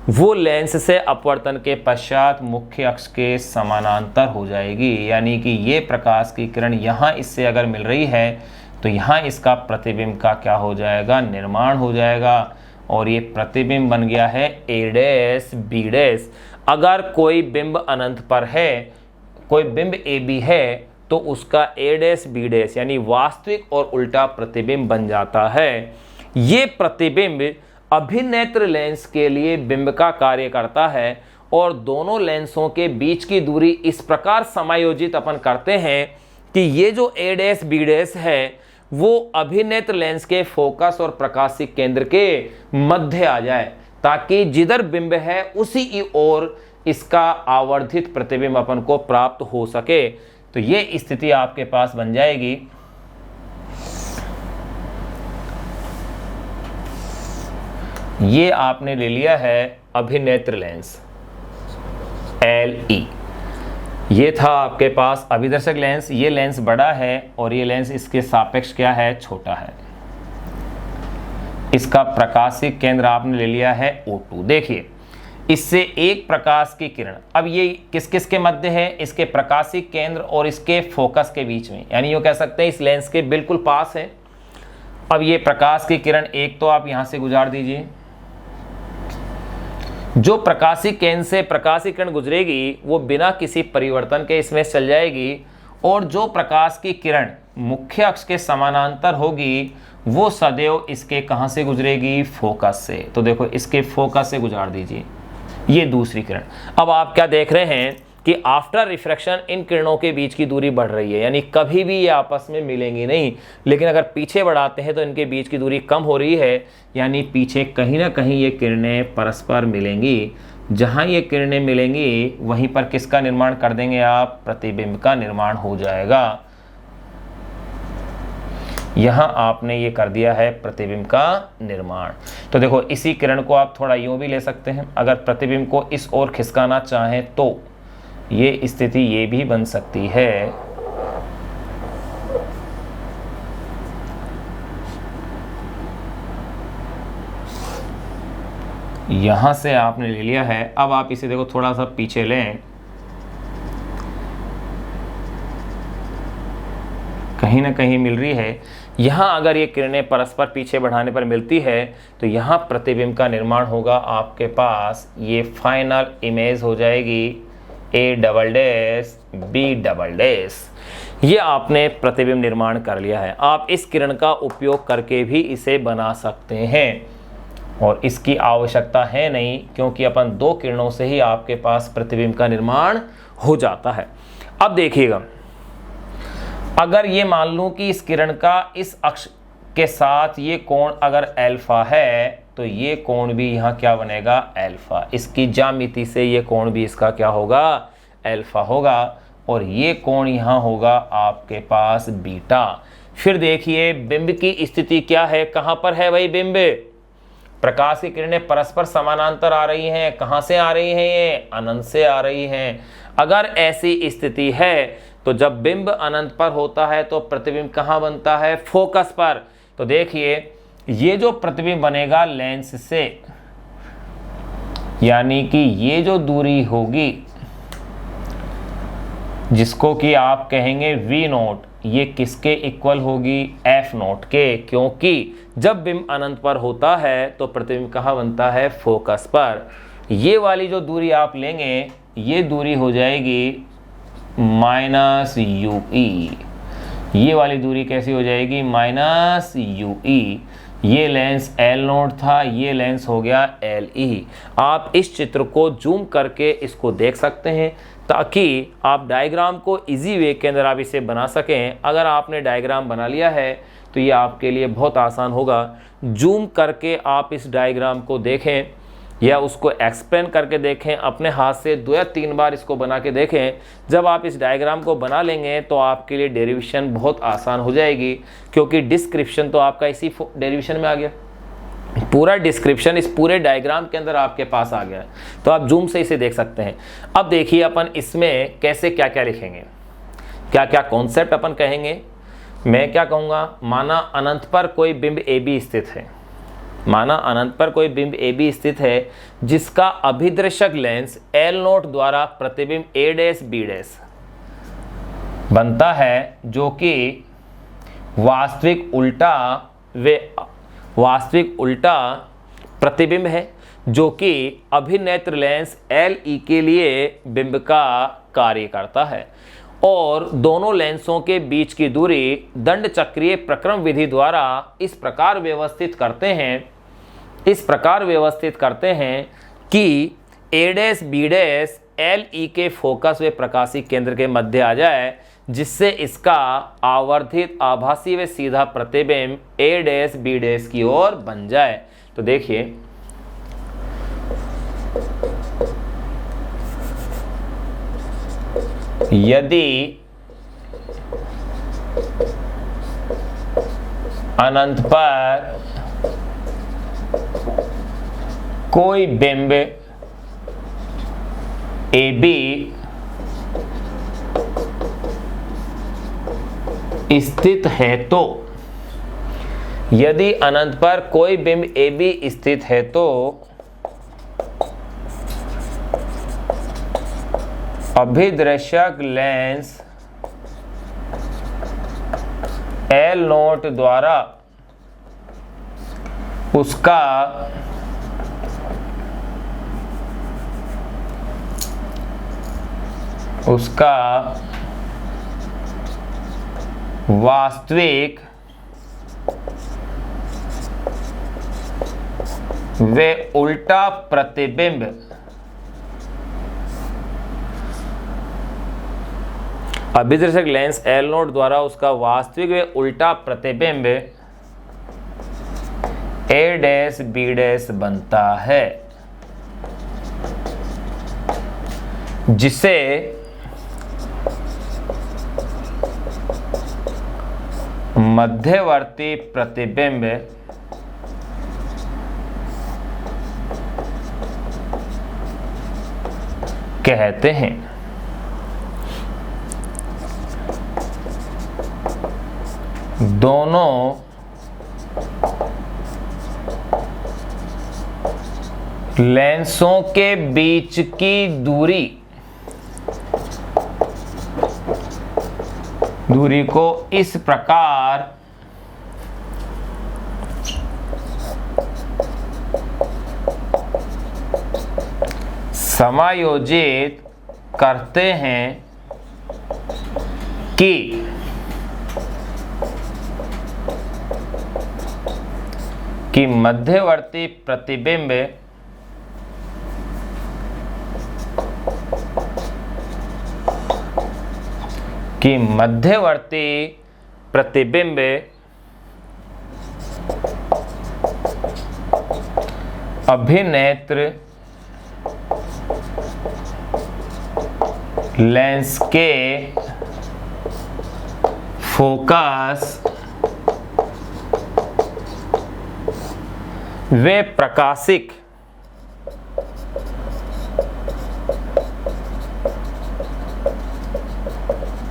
वो लेंस से अपवर्तन के पश्चात मुख्य अक्ष के समानांतर हो जाएगी। यानी कि ये प्रकाश की किरण यहाँ इससे अगर मिल रही है तो यहाँ इसका प्रतिबिंब का क्या हो जाएगा, निर्माण हो जाएगा, और ये प्रतिबिंब बन गया है ए डैश बी डैश। अगर कोई बिंब अनंत पर है, कोई बिंब ए बी है, तो उसका ए डैश बी डैश यानी वास्तविक और उल्टा प्रतिबिंब बन जाता है। ये प्रतिबिंब अभिनेत्र लेंस के लिए बिंब का कार्य करता है, और दोनों लेंसों के बीच की दूरी इस प्रकार समायोजित अपन करते हैं कि ये जो ए डैश बी डैश है वो अभिनेत्र लेंस के फोकस और प्रकाशिक केंद्र के मध्य आ जाए, ताकि जिधर बिंब है उसी की ओर इसका आवर्धित प्रतिबिंब अपन को प्राप्त हो सके। तो ये स्थिति आपके पास बन जाएगी। ये आपने ले लिया है अभिनेत्र लेंस LE। ये था आपके पास अभिदर्शक लेंस। ये लेंस बड़ा है और ये लेंस इसके सापेक्ष क्या है, छोटा है। इसका प्रकाशिक केंद्र आपने ले लिया है O2। देखिए इससे एक प्रकाश की किरण, अब ये किस किस के मध्य है, इसके प्रकाशिक केंद्र और इसके फोकस के बीच में, यानी ये कह सकते हैं इस लेंस के बिल्कुल पास है। अब ये प्रकाश की किरण एक तो आप यहां से गुजार दीजिए, जो प्रकाशिक केंद्र से प्रकाशिक किरण गुजरेगी वो बिना किसी परिवर्तन के इसमें चल जाएगी, और जो प्रकाश की किरण मुख्य अक्ष के समानांतर होगी वो सदैव इसके कहां से गुजरेगी, फोकस से। तो देखो इसके फोकस से गुजार दीजिए, ये दूसरी किरण। अब आप क्या देख रहे हैं कि आफ्टर रिफ्रैक्शन इन किरणों के बीच की दूरी बढ़ रही है, यानी कभी भी ये आपस में मिलेंगी नहीं, लेकिन अगर पीछे बढ़ाते हैं तो इनके बीच की दूरी कम हो रही है, यानी पीछे कहीं ना कहीं ये किरणें परस्पर मिलेंगी। जहां ये किरणें मिलेंगी वहीं पर किसका निर्माण कर देंगे आप? प्रतिबिंब का निर्माण हो जाएगा। यहां आपने ये कर दिया है प्रतिबिंब का निर्माण। तो देखो इसी किरण को आप थोड़ा यूं भी ले सकते हैं, अगर प्रतिबिंब को इस ओर खिसकाना चाहें तो ये स्थिति ये भी बन सकती है। यहां से आपने ले लिया है, अब आप इसे देखो थोड़ा सा पीछे लें, कहीं ना कहीं मिल रही है। यहां अगर ये किरणें परस्पर पीछे बढ़ाने पर मिलती है तो यहां प्रतिबिंब का निर्माण होगा आपके पास। ये फाइनल इमेज हो जाएगी A+B। ये आपने प्रतिबिंब निर्माण कर लिया है। आप इस किरण का उपयोग करके भी इसे बना सकते हैं और इसकी आवश्यकता है नहीं, क्योंकि अपन 2 किरणों से ही आपके पास प्रतिबिंब का निर्माण हो जाता है। अब देखिएगा, अगर ये मान लूं कि इस किरण का इस अक्ष के साथ ये कोण अगर अल्फा है तो ये कोण भी यहाँ क्या बनेगा? अल्फा। इसकी ज्यामिति से ये कोण भी इसका क्या होगा? अल्फा होगा। और ये कोण यहाँ होगा आपके पास बीटा। फिर देखिए बिंब की स्थिति क्या है? कहाँ पर है भाई बिंब? प्रकाश की किरणें परस्पर समानांतर आ रही हैं। कहाँ से आ रही हैं? ये अनंत से आ रही हैं। अगर ऐसी स्थिति है तो जब बिंब अनंत पर होता है तो प्रतिबिंब कहाँ बनता है? फोकस पर। तो देखिए ये जो प्रतिबिंब बनेगा लेंस से, यानी कि ये जो दूरी होगी जिसको कि आप कहेंगे V0, ये किसके इक्वल होगी? F0 के, क्योंकि जब बिंब अनंत पर होता है तो प्रतिबिंब कहाँ बनता है? फोकस पर। ये वाली जो दूरी आप लेंगे ये दूरी हो जाएगी -UE। ये वाली दूरी कैसी हो जाएगी? -UE। ये लेंस L0 था, ये लेंस हो गया LE। आप इस चित्र को जूम करके इसको देख सकते हैं ताकि आप डायग्राम को इजी वे के अंदर आप इसे बना सकें। अगर आपने डायग्राम बना लिया है तो ये आपके लिए बहुत आसान होगा। जूम करके आप इस डायग्राम को देखें या उसको एक्सप्लेन करके देखें, अपने हाथ से 2 या 3 बार इसको बना के देखें। जब आप इस डायग्राम को बना लेंगे तो आपके लिए डेरिवेशन बहुत आसान हो जाएगी, क्योंकि डिस्क्रिप्शन तो आपका इसी डेरिवेशन में आ गया। पूरा डिस्क्रिप्शन इस पूरे डायग्राम के अंदर आपके पास आ गया है, तो आप जूम से इसे देख सकते हैं। अब देखिए अपन इसमें कैसे क्या क्या लिखेंगे, क्या क्या कॉन्सेप्ट अपन कहेंगे। मैं क्या कहूँगा, माना अनंत पर कोई बिंब AB स्थित है। माना अनंत पर कोई बिंब AB स्थित है जिसका अभिदर्शक लेंस L0 द्वारा प्रतिबिंब A', B' बनता है, जो कि वास्तविक उल्टा प्रतिबिंब है, जो कि अभिनेत्र लेंस LE के लिए बिंब का कार्य करता है। और दोनों लेंसों के बीच की दूरी दंड चक्रीय प्रक्रम विधि द्वारा इस प्रकार व्यवस्थित करते हैं कि A', B' LE के फोकस व प्रकाशी केंद्र के मध्य आ जाए, जिससे इसका आवर्धित आभासी व सीधा प्रतिबिंब A', B' की ओर बन जाए। तो देखिए यदि अनंत पर कोई बिंब AB स्थित है तो, यदि अनंत पर कोई बिंब AB स्थित है तो अभिदर्शक लेंस L0 द्वारा उसका वास्तविक व उल्टा प्रतिबिंब अभिदर्शक लेंस L0 द्वारा उसका वास्तविक व उल्टा प्रतिबिंब A', B' बनता है। जिसे मध्यवर्ती प्रतिबिंब कहते हैं। दोनों लेंसों के बीच की दूरी को इस प्रकार समायोजित करते हैं कि मध्यवर्ती प्रतिबिंब अभिनेत्र लेंस के फोकस व प्रकाशिक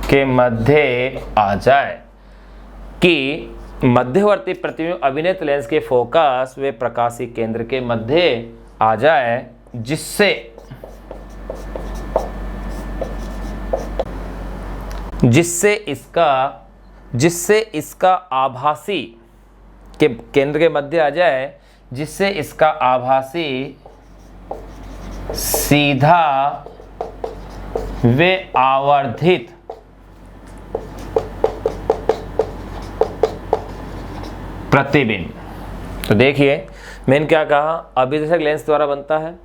के मध्य आ जाए, कि मध्यवर्ती प्रतिबिंब अभिनेत लेंस के फोकस व प्रकाशिक केंद्र के मध्य आ जाए, जिससे इसका आभासी के केंद्र के मध्य आ जाए, जिससे इसका आभासी सीधा व आवर्धित प्रतिबिंब। तो देखिए मैंने क्या कहा, अभिदर्शक लेंस द्वारा बनता है।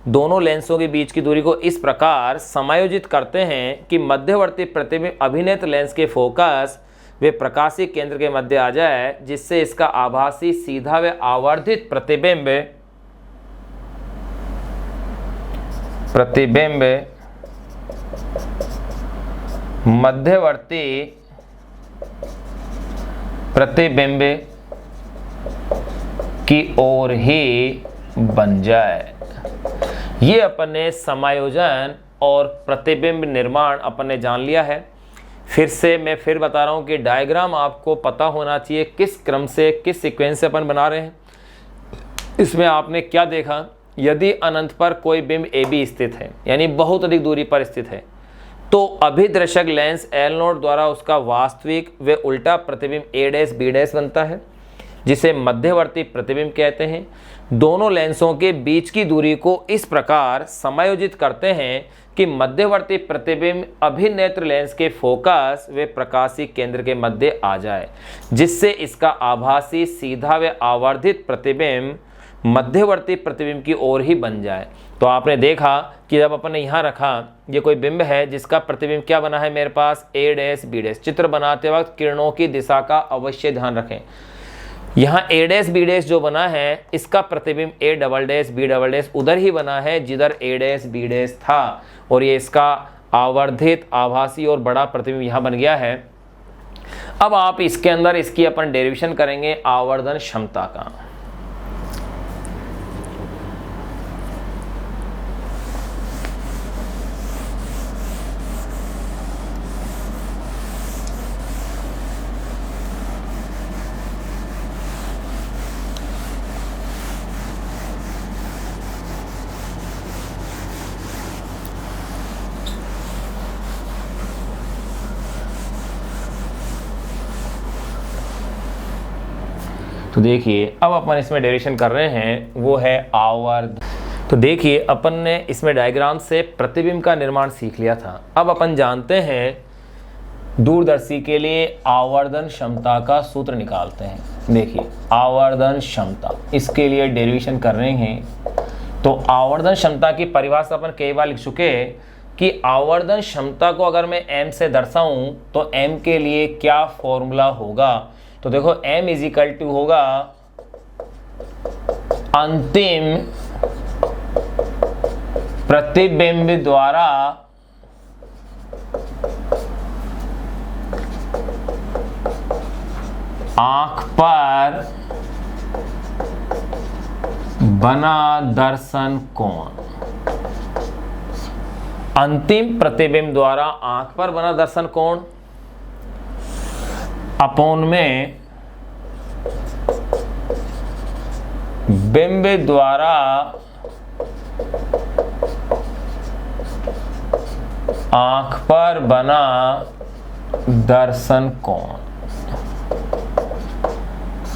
दोनों लेंसों के बीच की दूरी को इस प्रकार समायोजित करते हैं कि मध्यवर्ती प्रतिबिंब अभिनेत लेंस के फोकस वे प्रकाशिक केंद्र के मध्य आ जाए, जिससे इसका आभासी सीधा व आवर्धित प्रतिबिंब मध्यवर्ती प्रतिबिंब की ओर ही बन जाए। ये अपन ने समायोजन और प्रतिबिंब निर्माण अपन ने जान लिया है। मैं फिर बता रहा हूं कि डायग्राम आपको पता होना चाहिए किस क्रम से, किस सीक्वेंस से अपन बना रहे हैं। इसमें आपने क्या देखा, यदि अनंत पर कोई बिंब AB स्थित है, यानी बहुत अधिक दूरी पर स्थित है, तो अभिदर्शक लेंस L0 द्वारा उसका वास्तविक व उल्टा प्रतिबिंब A' बनता है, जिसे मध्यवर्ती प्रतिबिंब कहते हैं। दोनों लेंसों के बीच की दूरी को इस प्रकार समायोजित करते हैं कि मध्यवर्ती प्रतिबिंब अभिनेत्र लेंस के फोकस व प्रकाशिक केंद्र के मध्य आ जाए, जिससे इसका आभासी सीधा व आवर्धित प्रतिबिंब मध्यवर्ती प्रतिबिंब की ओर ही बन जाए। तो आपने देखा कि जब अपन ने यहाँ रखा, ये कोई बिंब है जिसका प्रतिबिंब क्या बना है मेरे पास A', चित्र बनाते वक्त किरणों की दिशा का अवश्य ध्यान रखें। यहाँ A', जो बना है, इसका प्रतिबिंब A', B' उधर ही बना है जिधर A', B' था, और ये इसका आवर्धित आभासी और बड़ा प्रतिबिंब यहाँ बन गया है। अब आप इसके अंदर इसकी अपन डेरिवेशन करेंगे आवर्धन क्षमता का। तो देखिए अब अपन इसमें डेरिवेशन कर रहे हैं, वो है आवर्धन। तो देखिए अपन ने इसमें डायग्राम से प्रतिबिंब का निर्माण सीख लिया था। अब अपन जानते हैं दूरदर्शी के लिए आवर्धन क्षमता का सूत्र निकालते हैं। देखिए आवर्धन क्षमता, इसके लिए डेरिवेशन कर रहे हैं। तो आवर्धन क्षमता की परिभाषा अपन कई बार लिख चुके कि आवर्धन क्षमता को अगर मैं m से दर्शाऊं तो m के लिए क्या फॉर्मूला होगा। तो देखो m = होगा अंतिम प्रतिबिंब द्वारा आंख पर बना दर्शन कोण। अंतिम प्रतिबिंब द्वारा आंख पर बना दर्शन कोण अपोन में बिंब द्वारा आंख पर बना दर्शन कोण।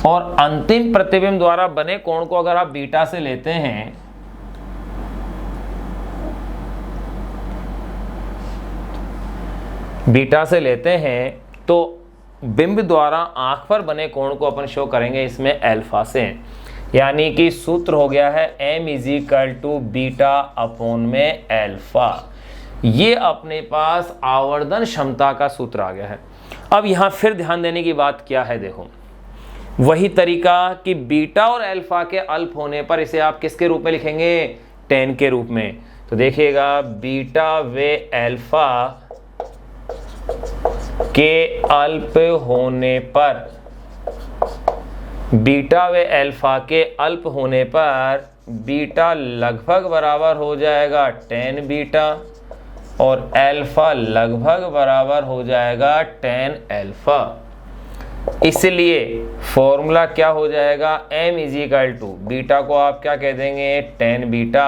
और अंतिम प्रतिबिंब द्वारा बने कोण को अगर आप बीटा से लेते हैं तो बिंब द्वारा आंख पर बने कोण को अपन शो करेंगे इसमें अल्फा से, यानी कि सूत्र हो गया है m = बीटा अपोन में अल्फा। ये अपने पास आवर्धन क्षमता का सूत्र आ गया है। अब यहां फिर ध्यान देने की बात क्या है, देखो वही तरीका कि बीटा और अल्फा के अल्प होने पर इसे आप किसके रूप में लिखेंगे, tan के रूप में। तो देखिएगा बीटा व अल्फा के अल्प होने पर, बीटा व अल्फा के अल्प होने पर बीटा लगभग बराबर हो जाएगा tan बीटा और अल्फा लगभग बराबर हो जाएगा tan अल्फा। इसलिए फॉर्मूला क्या हो जाएगा, m = बीटा को आप क्या कह देंगे tan बीटा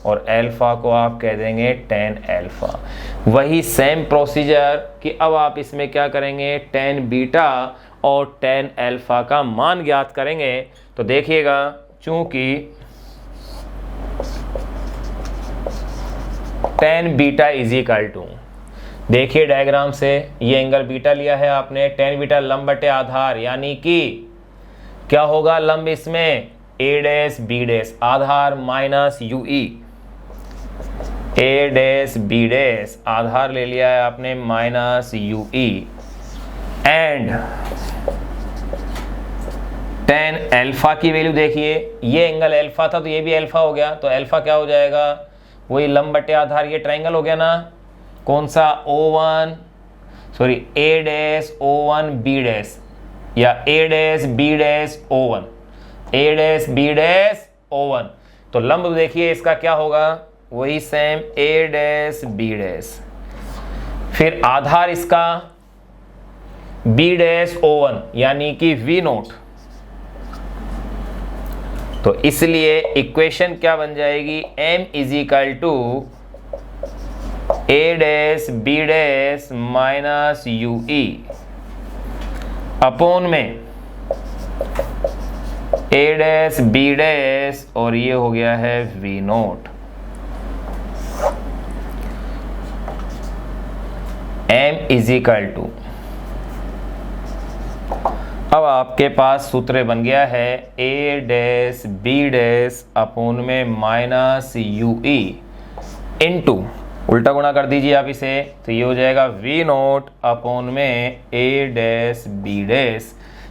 और अल्फा को आप कह देंगे tan अल्फा। वही सेम प्रोसीजर कि अब आप इसमें क्या करेंगे, tan बीटा और tan अल्फा का मान ज्ञात करेंगे। तो देखिएगा चूंकि tan बीटा = देखिए डायग्राम से ये एंगल बीटा लिया है आपने, tan बीटा लंब बटे आधार, यानी कि क्या होगा लंब इसमें a' b', Aadhaar minus ue, a' b' आधार ले लिया है आपने minus ue and tan alpha की वैल्यू देखिए, ये एंगल अल्फा था तो ये भी अल्फा हो गया, तो अल्फा क्या हो जाएगा, वही लंब बटे आधार, ये ट्रायंगल हो गया ना, कौन सा a' o1 b' या a' b' o1, a' b' o1। तो लंब देखिए इसका क्या होगा, वही सेम a' b', फिर आधार इसका b' o1 यानी कि v0। तो इसलिए इक्वेशन क्या बन जाएगी, m = a' b' minus ue upon में a' b' और ये हो गया है v0। m = अब आपके पास सूत्र बन गया है a' b' अपोन में माइनस ue इनटू, उल्टा गुणा कर दीजिए आप इसे, तो ये हो जाएगा v0 अपोन में a' b'।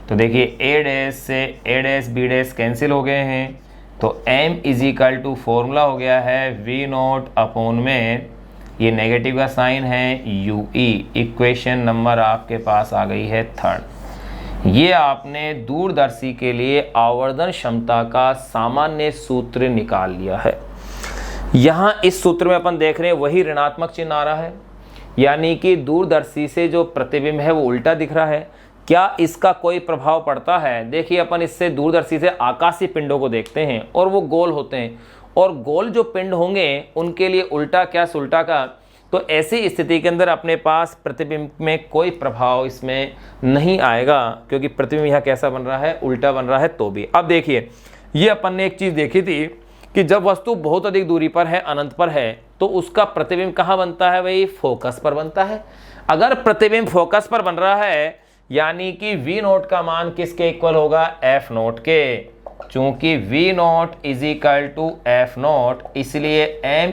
तो देखिए a' से a' b' कैंसिल हो गए हैं, तो m = फॉर्मूला हो गया है v0 अपोन में, ये नेगेटिव का साइन है ue। इक्वेशन नंबर आपके पास आ गई है 3rd। ये आपने दूरदर्शी के लिए आवर्धन क्षमता का सामान्य सूत्र निकाल लिया है। यहाँ इस सूत्र में अपन देख रहे हैं वही ऋणात्मक चिन्ह आ रहा है, यानी कि दूरदर्शी से जो प्रतिबिंब है वो उल्टा दिख रहा है। क्या इसका कोई प्रभाव पड़ता है, देखिए अपन इससे दूरदर्शी से आकाशीय पिंडों को देखते हैं और वो गोल होते हैं, और गोल जो पिंड होंगे उनके लिए उल्टा क्या सुल्टा का, तो ऐसी स्थिति के अंदर अपने पास प्रतिबिंब में कोई प्रभाव इसमें नहीं आएगा, क्योंकि प्रतिबिंब यहाँ कैसा बन रहा है, उल्टा बन रहा है। तो भी अब देखिए ये अपन ने एक चीज़ देखी थी कि जब वस्तु बहुत अधिक दूरी पर है, अनंत पर है, तो उसका प्रतिबिंब कहाँ बनता है, वही फोकस पर बनता है। अगर प्रतिबिंब फोकस पर बन रहा है यानी कि v0 का मान किसके इक्वल होगा, f0 के। चूंकि v0 = f0 इसलिए m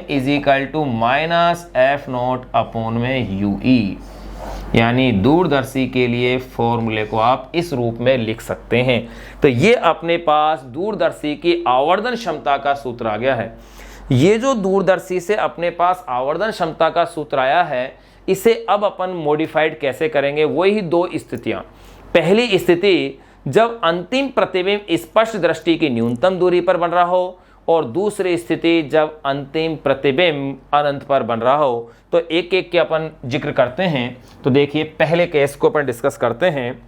= माइनस f0 अपोन में ue, यानी दूरदर्शी के लिए फॉर्मूले को आप इस रूप में लिख सकते हैं। तो ये अपने पास दूरदर्शी की आवर्धन क्षमता का सूत्र आ गया है। ये जो दूरदर्शी से अपने पास आवर्धन क्षमता का सूत्र आया है, इसे अब अपन मॉडिफाइड कैसे करेंगे? वही दो स्थितियां। पहली स्थिति जब अंतिम प्रतिबिंब स्पष्ट दृष्टि की न्यूनतम दूरी पर बन रहा हो, और दूसरी स्थिति जब अंतिम प्रतिबिंब अनंत पर बन रहा हो। तो एक एक के अपन जिक्र करते हैं। तो देखिए पहले केस को अपन डिस्कस करते हैं।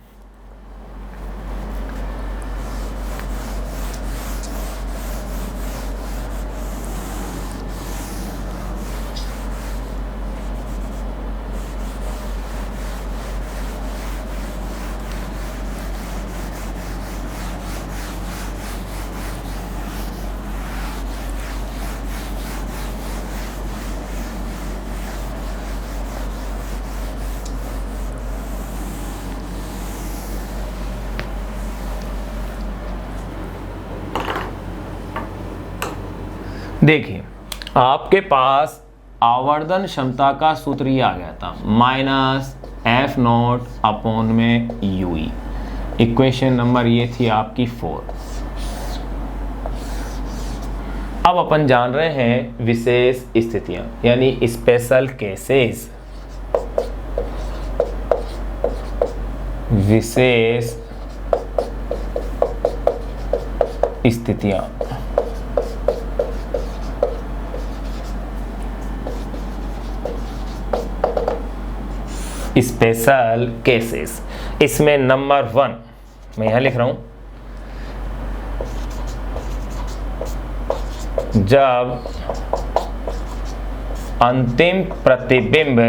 देखिए आपके पास आवर्धन क्षमता का सूत्र ये आ गया था, -F0/UE। इक्वेशन नंबर ये थी आपकी 4। अब अपन जान रहे हैं विशेष स्थितियां, यानी स्पेशल केसेस। विशेष स्थितियां। Special cases. इसमें नंबर 1 मैं यहां लिख रहा हूं, जब अंतिम प्रतिबिंब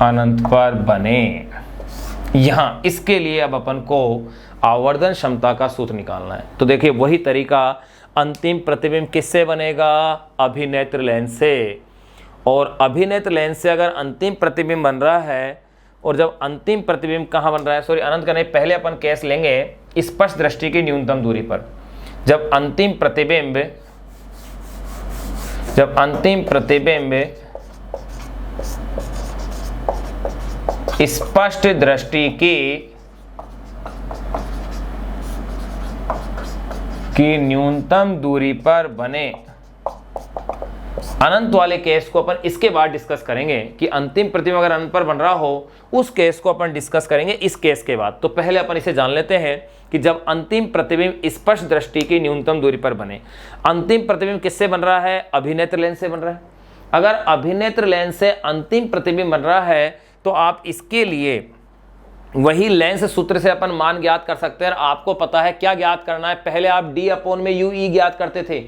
अनंत पर बने। यहां इसके लिए अब अपन को आवर्धन क्षमता का सूत्र निकालना है। तो देखिए वही तरीका, अंतिम प्रतिबिंब किससे बनेगा? अभिनेत्र लेंस से। और अभिनेत्र लेंस से अगर अंतिम प्रतिबिंब बन रहा है, और जब अंतिम प्रतिबिंब कहाँ बन रहा है, सॉरी अनंत का नहीं, पहले अपन केस लेंगे स्पष्ट दृष्टि की न्यूनतम दूरी पर। जब अंतिम प्रतिबिंब स्पष्ट दृष्टि की न्यूनतम दूरी पर बने। अनंत वाले केस को अपन इसके बाद डिस्कस करेंगे कि अंतिम प्रतिबिंब अगर अनंत पर बन रहा हो, उस केस को अपन डिस्कस करेंगे इस केस के बाद। तो पहले अपन इसे जान लेते हैं कि जब अंतिम प्रतिबिंब स्पष्ट दृष्टि की न्यूनतम दूरी पर बने। अंतिम प्रतिबिंब किससे बन रहा है? अभिनेत्र लेंस से बन रहा है। अगर अभिनेत्र लेंस से अंतिम प्रतिबिंब बन रहा है तो आप इसके लिए वही लेंस सूत्र से अपन मान ज्ञात कर सकते हैं। आपको पता है क्या ज्ञात करना है। पहले आप D/UE ज्ञात करते थे,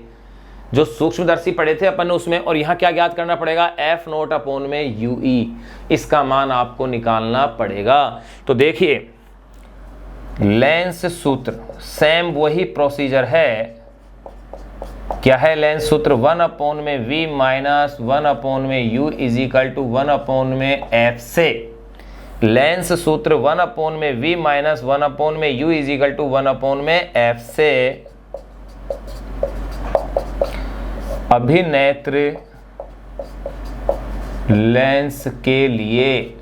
जो सूक्ष्मदर्शी पढ़े थे अपन उसमें, और यहाँ क्या ज्ञात करना पड़ेगा? F0/UE। इसका मान आपको निकालना पड़ेगा। तो देखिए लेंस सूत्र सेम वही प्रोसीजर है। क्या है लेंस सूत्र? 1/V - 1/U = 1/F से। लेंस सूत्र 1/V - 1/U = 1/F से अभिनेत्र लेंस के लिए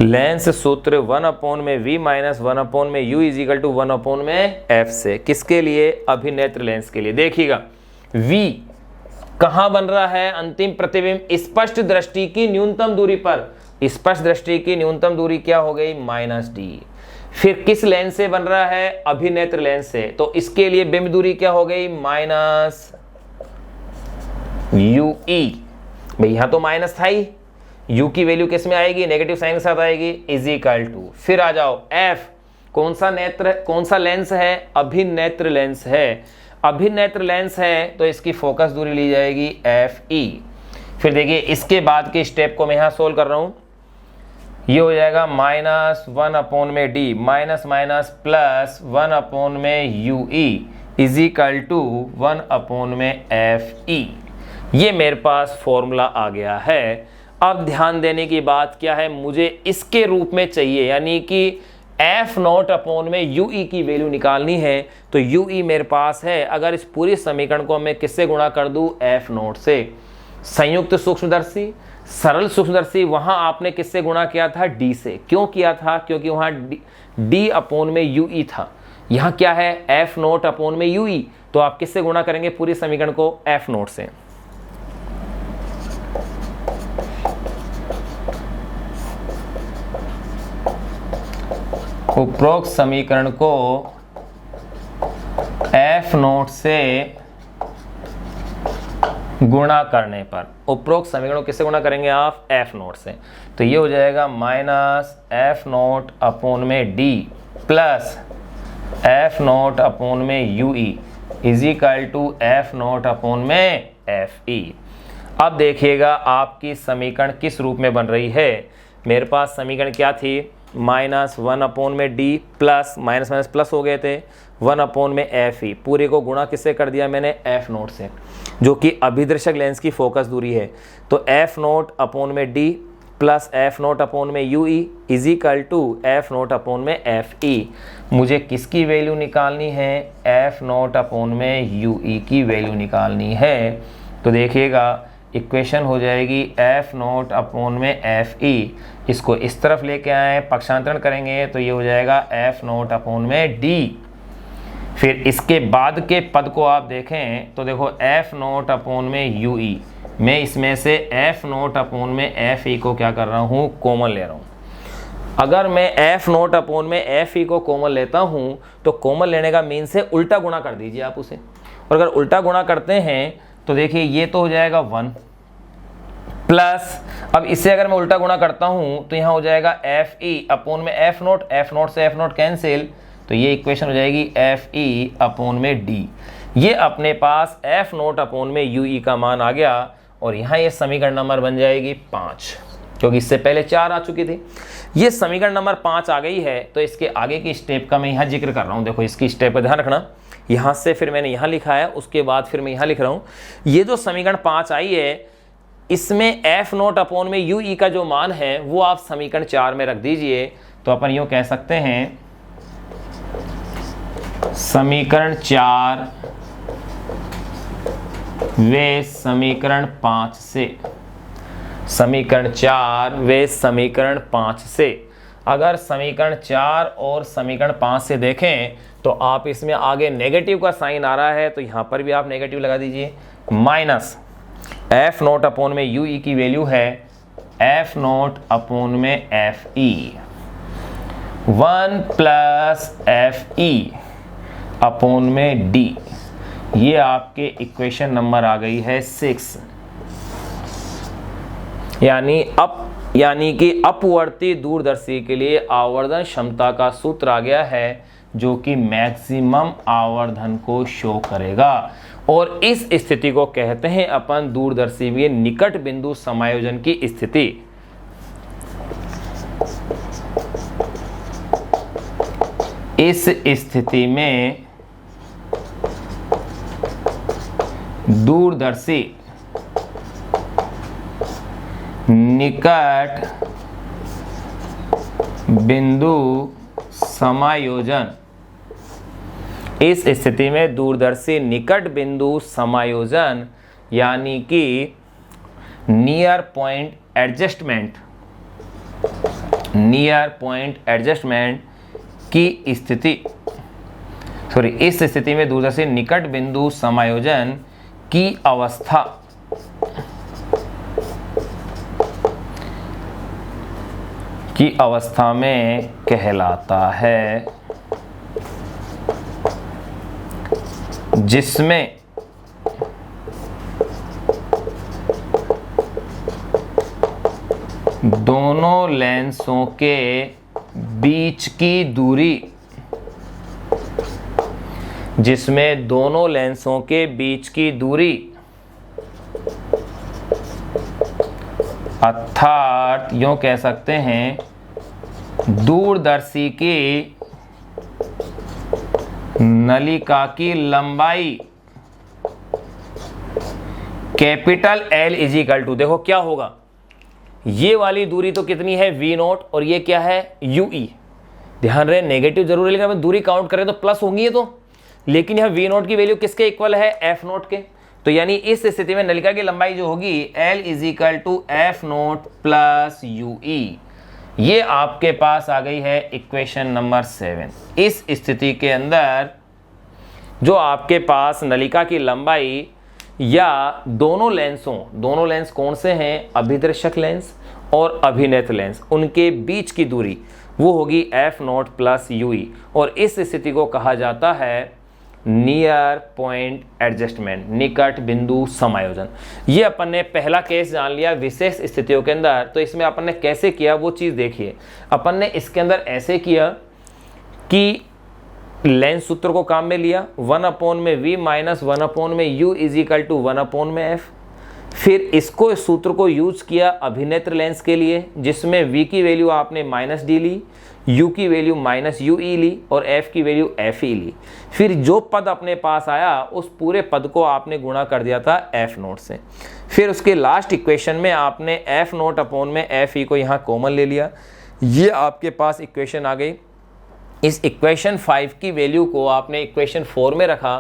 लेंस सूत्र 1/V - 1/U = 1/F से। किसके लिए? अभिनेत्र लेंस के लिए। देखिएगा V कहां बन रहा है? अंतिम प्रतिबिंब स्पष्ट दृष्टि की न्यूनतम दूरी पर। स्पष्ट दृष्टि की न्यूनतम दूरी क्या हो गई? -D। फिर किस लेंस से बन रहा है? अभिनेत्र लेंस से। तो इसके लिए बिंब दूरी क्या हो गई? -UE। भाई यहां तो माइनस था ही, U की वैल्यू किस में आएगी? नेगेटिव साइन के साथ आएगी, = फिर आ जाओ F। कौन सा लेंस है? अभिनेत्र लेंस है। अभिनेत्र लेंस है तो इसकी फोकस दूरी ली जाएगी FE। फिर देखिए इसके बाद के स्टेप को मैं यहां सोल्व कर रहा हूं। ये हो जाएगा -1/D प्लस 1/UE = 1/FE। ये मेरे पास फॉर्मूला आ गया है। अब ध्यान देने की बात क्या है, मुझे इसके रूप में चाहिए, यानी कि F0/UE की वैल्यू निकालनी है। तो UE मेरे पास है। अगर इस पूरी समीकरण को मैं किससे गुणा कर दूं? F0 से। संयुक्त सूक्ष्मदर्शी, सरल सूक्ष्मदर्शी, वहां आपने किससे गुणा किया था? डी से। क्यों किया था? क्योंकि वहां डी अपोन में यूई था। यहां क्या है? एफ नोट अपोन में यूई। तो आप किससे गुणा करेंगे पूरी समीकरण को? एफ नोट से। उपरोक्त समीकरण को एफ नोट से गुणा करने पर, उपरोक्त समीकरण किससे गुणा करेंगे आप? एफ नोट से। तो ये हो जाएगा माइनस एफ नोट अपोन में d plus f nought upon में you e is equal to F nought upon में एफ ई। अब देखिएगा आपकी समीकरण किस रूप में बन रही है। मेरे पास समीकरण क्या थी? माइनस 1 अपोन में d plus minus minus plus हो गए थे 1 अपोन में एफ ई। पूरे को गुणा किससे कर दिया मैंने? एफ नोट से, जो कि अभिदर्शक लेंस की फोकस दूरी है। तो एफ नोट अपोन में d plus f nought upon में you e is equal to F nought upon में एफ ई। मुझे किसकी वैल्यू निकालनी है? एफ नोट अपोन में यू ई की वैल्यू निकालनी है। तो देखिएगा इक्वेशन हो जाएगी एफ नोट अपोन में एफ ई। इसको इस तरफ लेके आए, पक्षांतरण करेंगे तो ये हो जाएगा एफ नोट अपोन में डी। फिर इसके बाद के पद को आप देखें तो देखो एफ नोट अपोन में यू ई, मैं इसमें से एफ नोट अपोन में एफ ई को क्या कर रहा हूँ? कॉमन ले रहा हूँ। अगर मैं एफ नोट अपोन में एफ ई को कॉमन लेता हूँ तो कॉमन लेने का मीन से उल्टा गुणा कर दीजिए आप उसे। और अगर उल्टा गुणा करते हैं तो देखिए ये तो हो जाएगा 1 प्लस, अब इससे अगर मैं उल्टा गुणा करता हूं तो यहां हो जाएगा एफ ई अपोन में एफ नोट से एफ नोट कैंसिल, तो ये इक्वेशन हो जाएगी एफ ई अपोन में डी। ये अपने पास एफ नोट अपोन में यू ई का मान आ गया और यहां ये समीकरण नंबर बन जाएगी 5, क्योंकि इससे पहले 4 आ चुकी थी। ये समीकरण नंबर 5 आ गई है। तो इसके आगे की स्टेप का मैं यहाँ जिक्र कर रहा हूँ। देखो इसकी स्टेप का ध्यान रखना, यहाँ से फिर मैंने यहाँ लिखा है, उसके बाद फिर मैं यहाँ लिख रहा हूँ। ये जो समीकरण 5 आई है इसमें एफ नोट अपोन में यू ई का जो मान है वो आप समीकरण 4 में रख दीजिए। तो अपन यूँ कह सकते हैं समीकरण 4 वे समीकरण 5 से, समीकरण 4 वे समीकरण 5 से। अगर समीकरण 4 और समीकरण 5 से देखें तो आप इसमें आगे नेगेटिव का साइन आ रहा है तो यहां पर भी आप नेगेटिव लगा दीजिए। माइनस एफ नोट अपोन में यू ई की वैल्यू है एफ नोट अपोन में एफ ई, 1 प्लस एफ ई अपोन में डी। ये आपके इक्वेशन नंबर आ गई है 6। यानी कि अपवर्ती दूरदर्शी के लिए आवर्धन क्षमता का सूत्र आ गया है जो कि मैक्सिमम आवर्धन को शो करेगा। और इस स्थिति को कहते हैं अपन दूरदर्शी में निकट बिंदु समायोजन की स्थिति। इस स्थिति में दूरदर्शी निकट बिंदु समायोजन, इस स्थिति में दूरदर्शी निकट बिंदु समायोजन यानी कि नियर पॉइंट एडजस्टमेंट की स्थिति, इस स्थिति में दूरदर्शी निकट बिंदु समायोजन की अवस्था में कहलाता है, जिसमें दोनों लेंसों के बीच की दूरी, जिसमें दोनों लेंसों के बीच की दूरी अर्थात यूं कह सकते हैं दूरदर्शी की नलिका की लंबाई capital L is equal to, देखो क्या होगा, ये वाली दूरी तो कितनी है V नोट और ये क्या है UE। ध्यान रहे नेगेटिव जरूर है लेकिन दूरी काउंट करें तो प्लस होंगी ये तो, लेकिन यह V नोट की वैल्यू किसके इक्वल है F नोट के। तो यानी इस स्थिति में नलिका की लंबाई जो होगी L is equal to F naught plus UE, ये आपके पास आ गई है इक्वेशन नंबर 7। इस स्थिति के अंदर जो आपके पास नलिका की लंबाई या दोनों लेंस कौन से हैं, अभिदर्शक लेंस और अभिनेत्र लेंस, उनके बीच की दूरी वो होगी एफ नोट प्लस यूई, और इस स्थिति को कहा जाता है नियर पॉइंट एडजस्टमेंट, निकट बिंदु समायोजन। ये अपन ने पहला केस जान लिया विशेष स्थितियों के अंदर। तो इसमें अपन ने कैसे किया वो चीज़ देखिए। अपन ने इसके अंदर ऐसे किया कि लेंस सूत्र को काम में लिया, 1/v minus 1/u is equal to 1/f। फिर इसको इस सूत्र को यूज किया अभिनेत्र लेंस के लिए, जिसमें v की वैल्यू आपने माइनस डी ली, u की वैल्यू माइनस यू ई ली और f की वैल्यू एफ ई ली। फिर जो पद अपने पास आया उस पूरे पद को आपने गुणा कर दिया था f नोट से। फिर उसके लास्ट इक्वेशन में आपने f नोट अपॉन में एफ ई को यहाँ कॉमन ले लिया। ये आपके पास इक्वेशन आ गई। इस इक्वेशन 5 की वैल्यू को आपने इक्वेशन 4 में रखा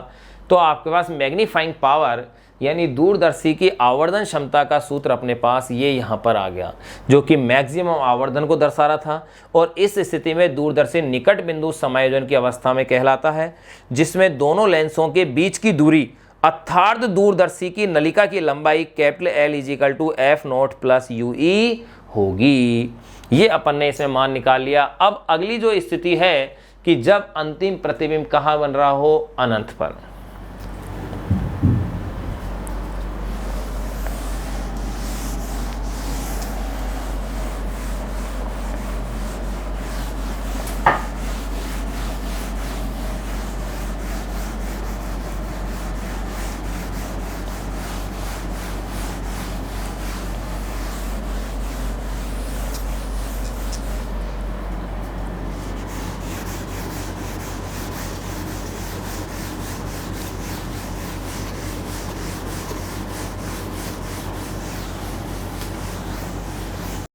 तो आपके पास मैग्नीफाइंग पावर यानी दूरदर्शी की आवर्धन क्षमता का सूत्र अपने पास ये यहाँ पर आ गया, जो कि मैक्सिमम आवर्धन को दर्शा रहा था। और इस स्थिति में दूरदर्शी निकट बिंदु समायोजन की अवस्था में कहलाता है, जिसमें दोनों लेंसों के बीच की दूरी अर्थात दूरदर्शी की नलिका की लंबाई capital L is equal to F naught plus U E होगी। ये अपन ने इसमें मान निकाल लिया। अब अगली जो स्थिति है कि जब अंतिम प्रतिबिंब कहाँ बन रहा हो, अनंत पर।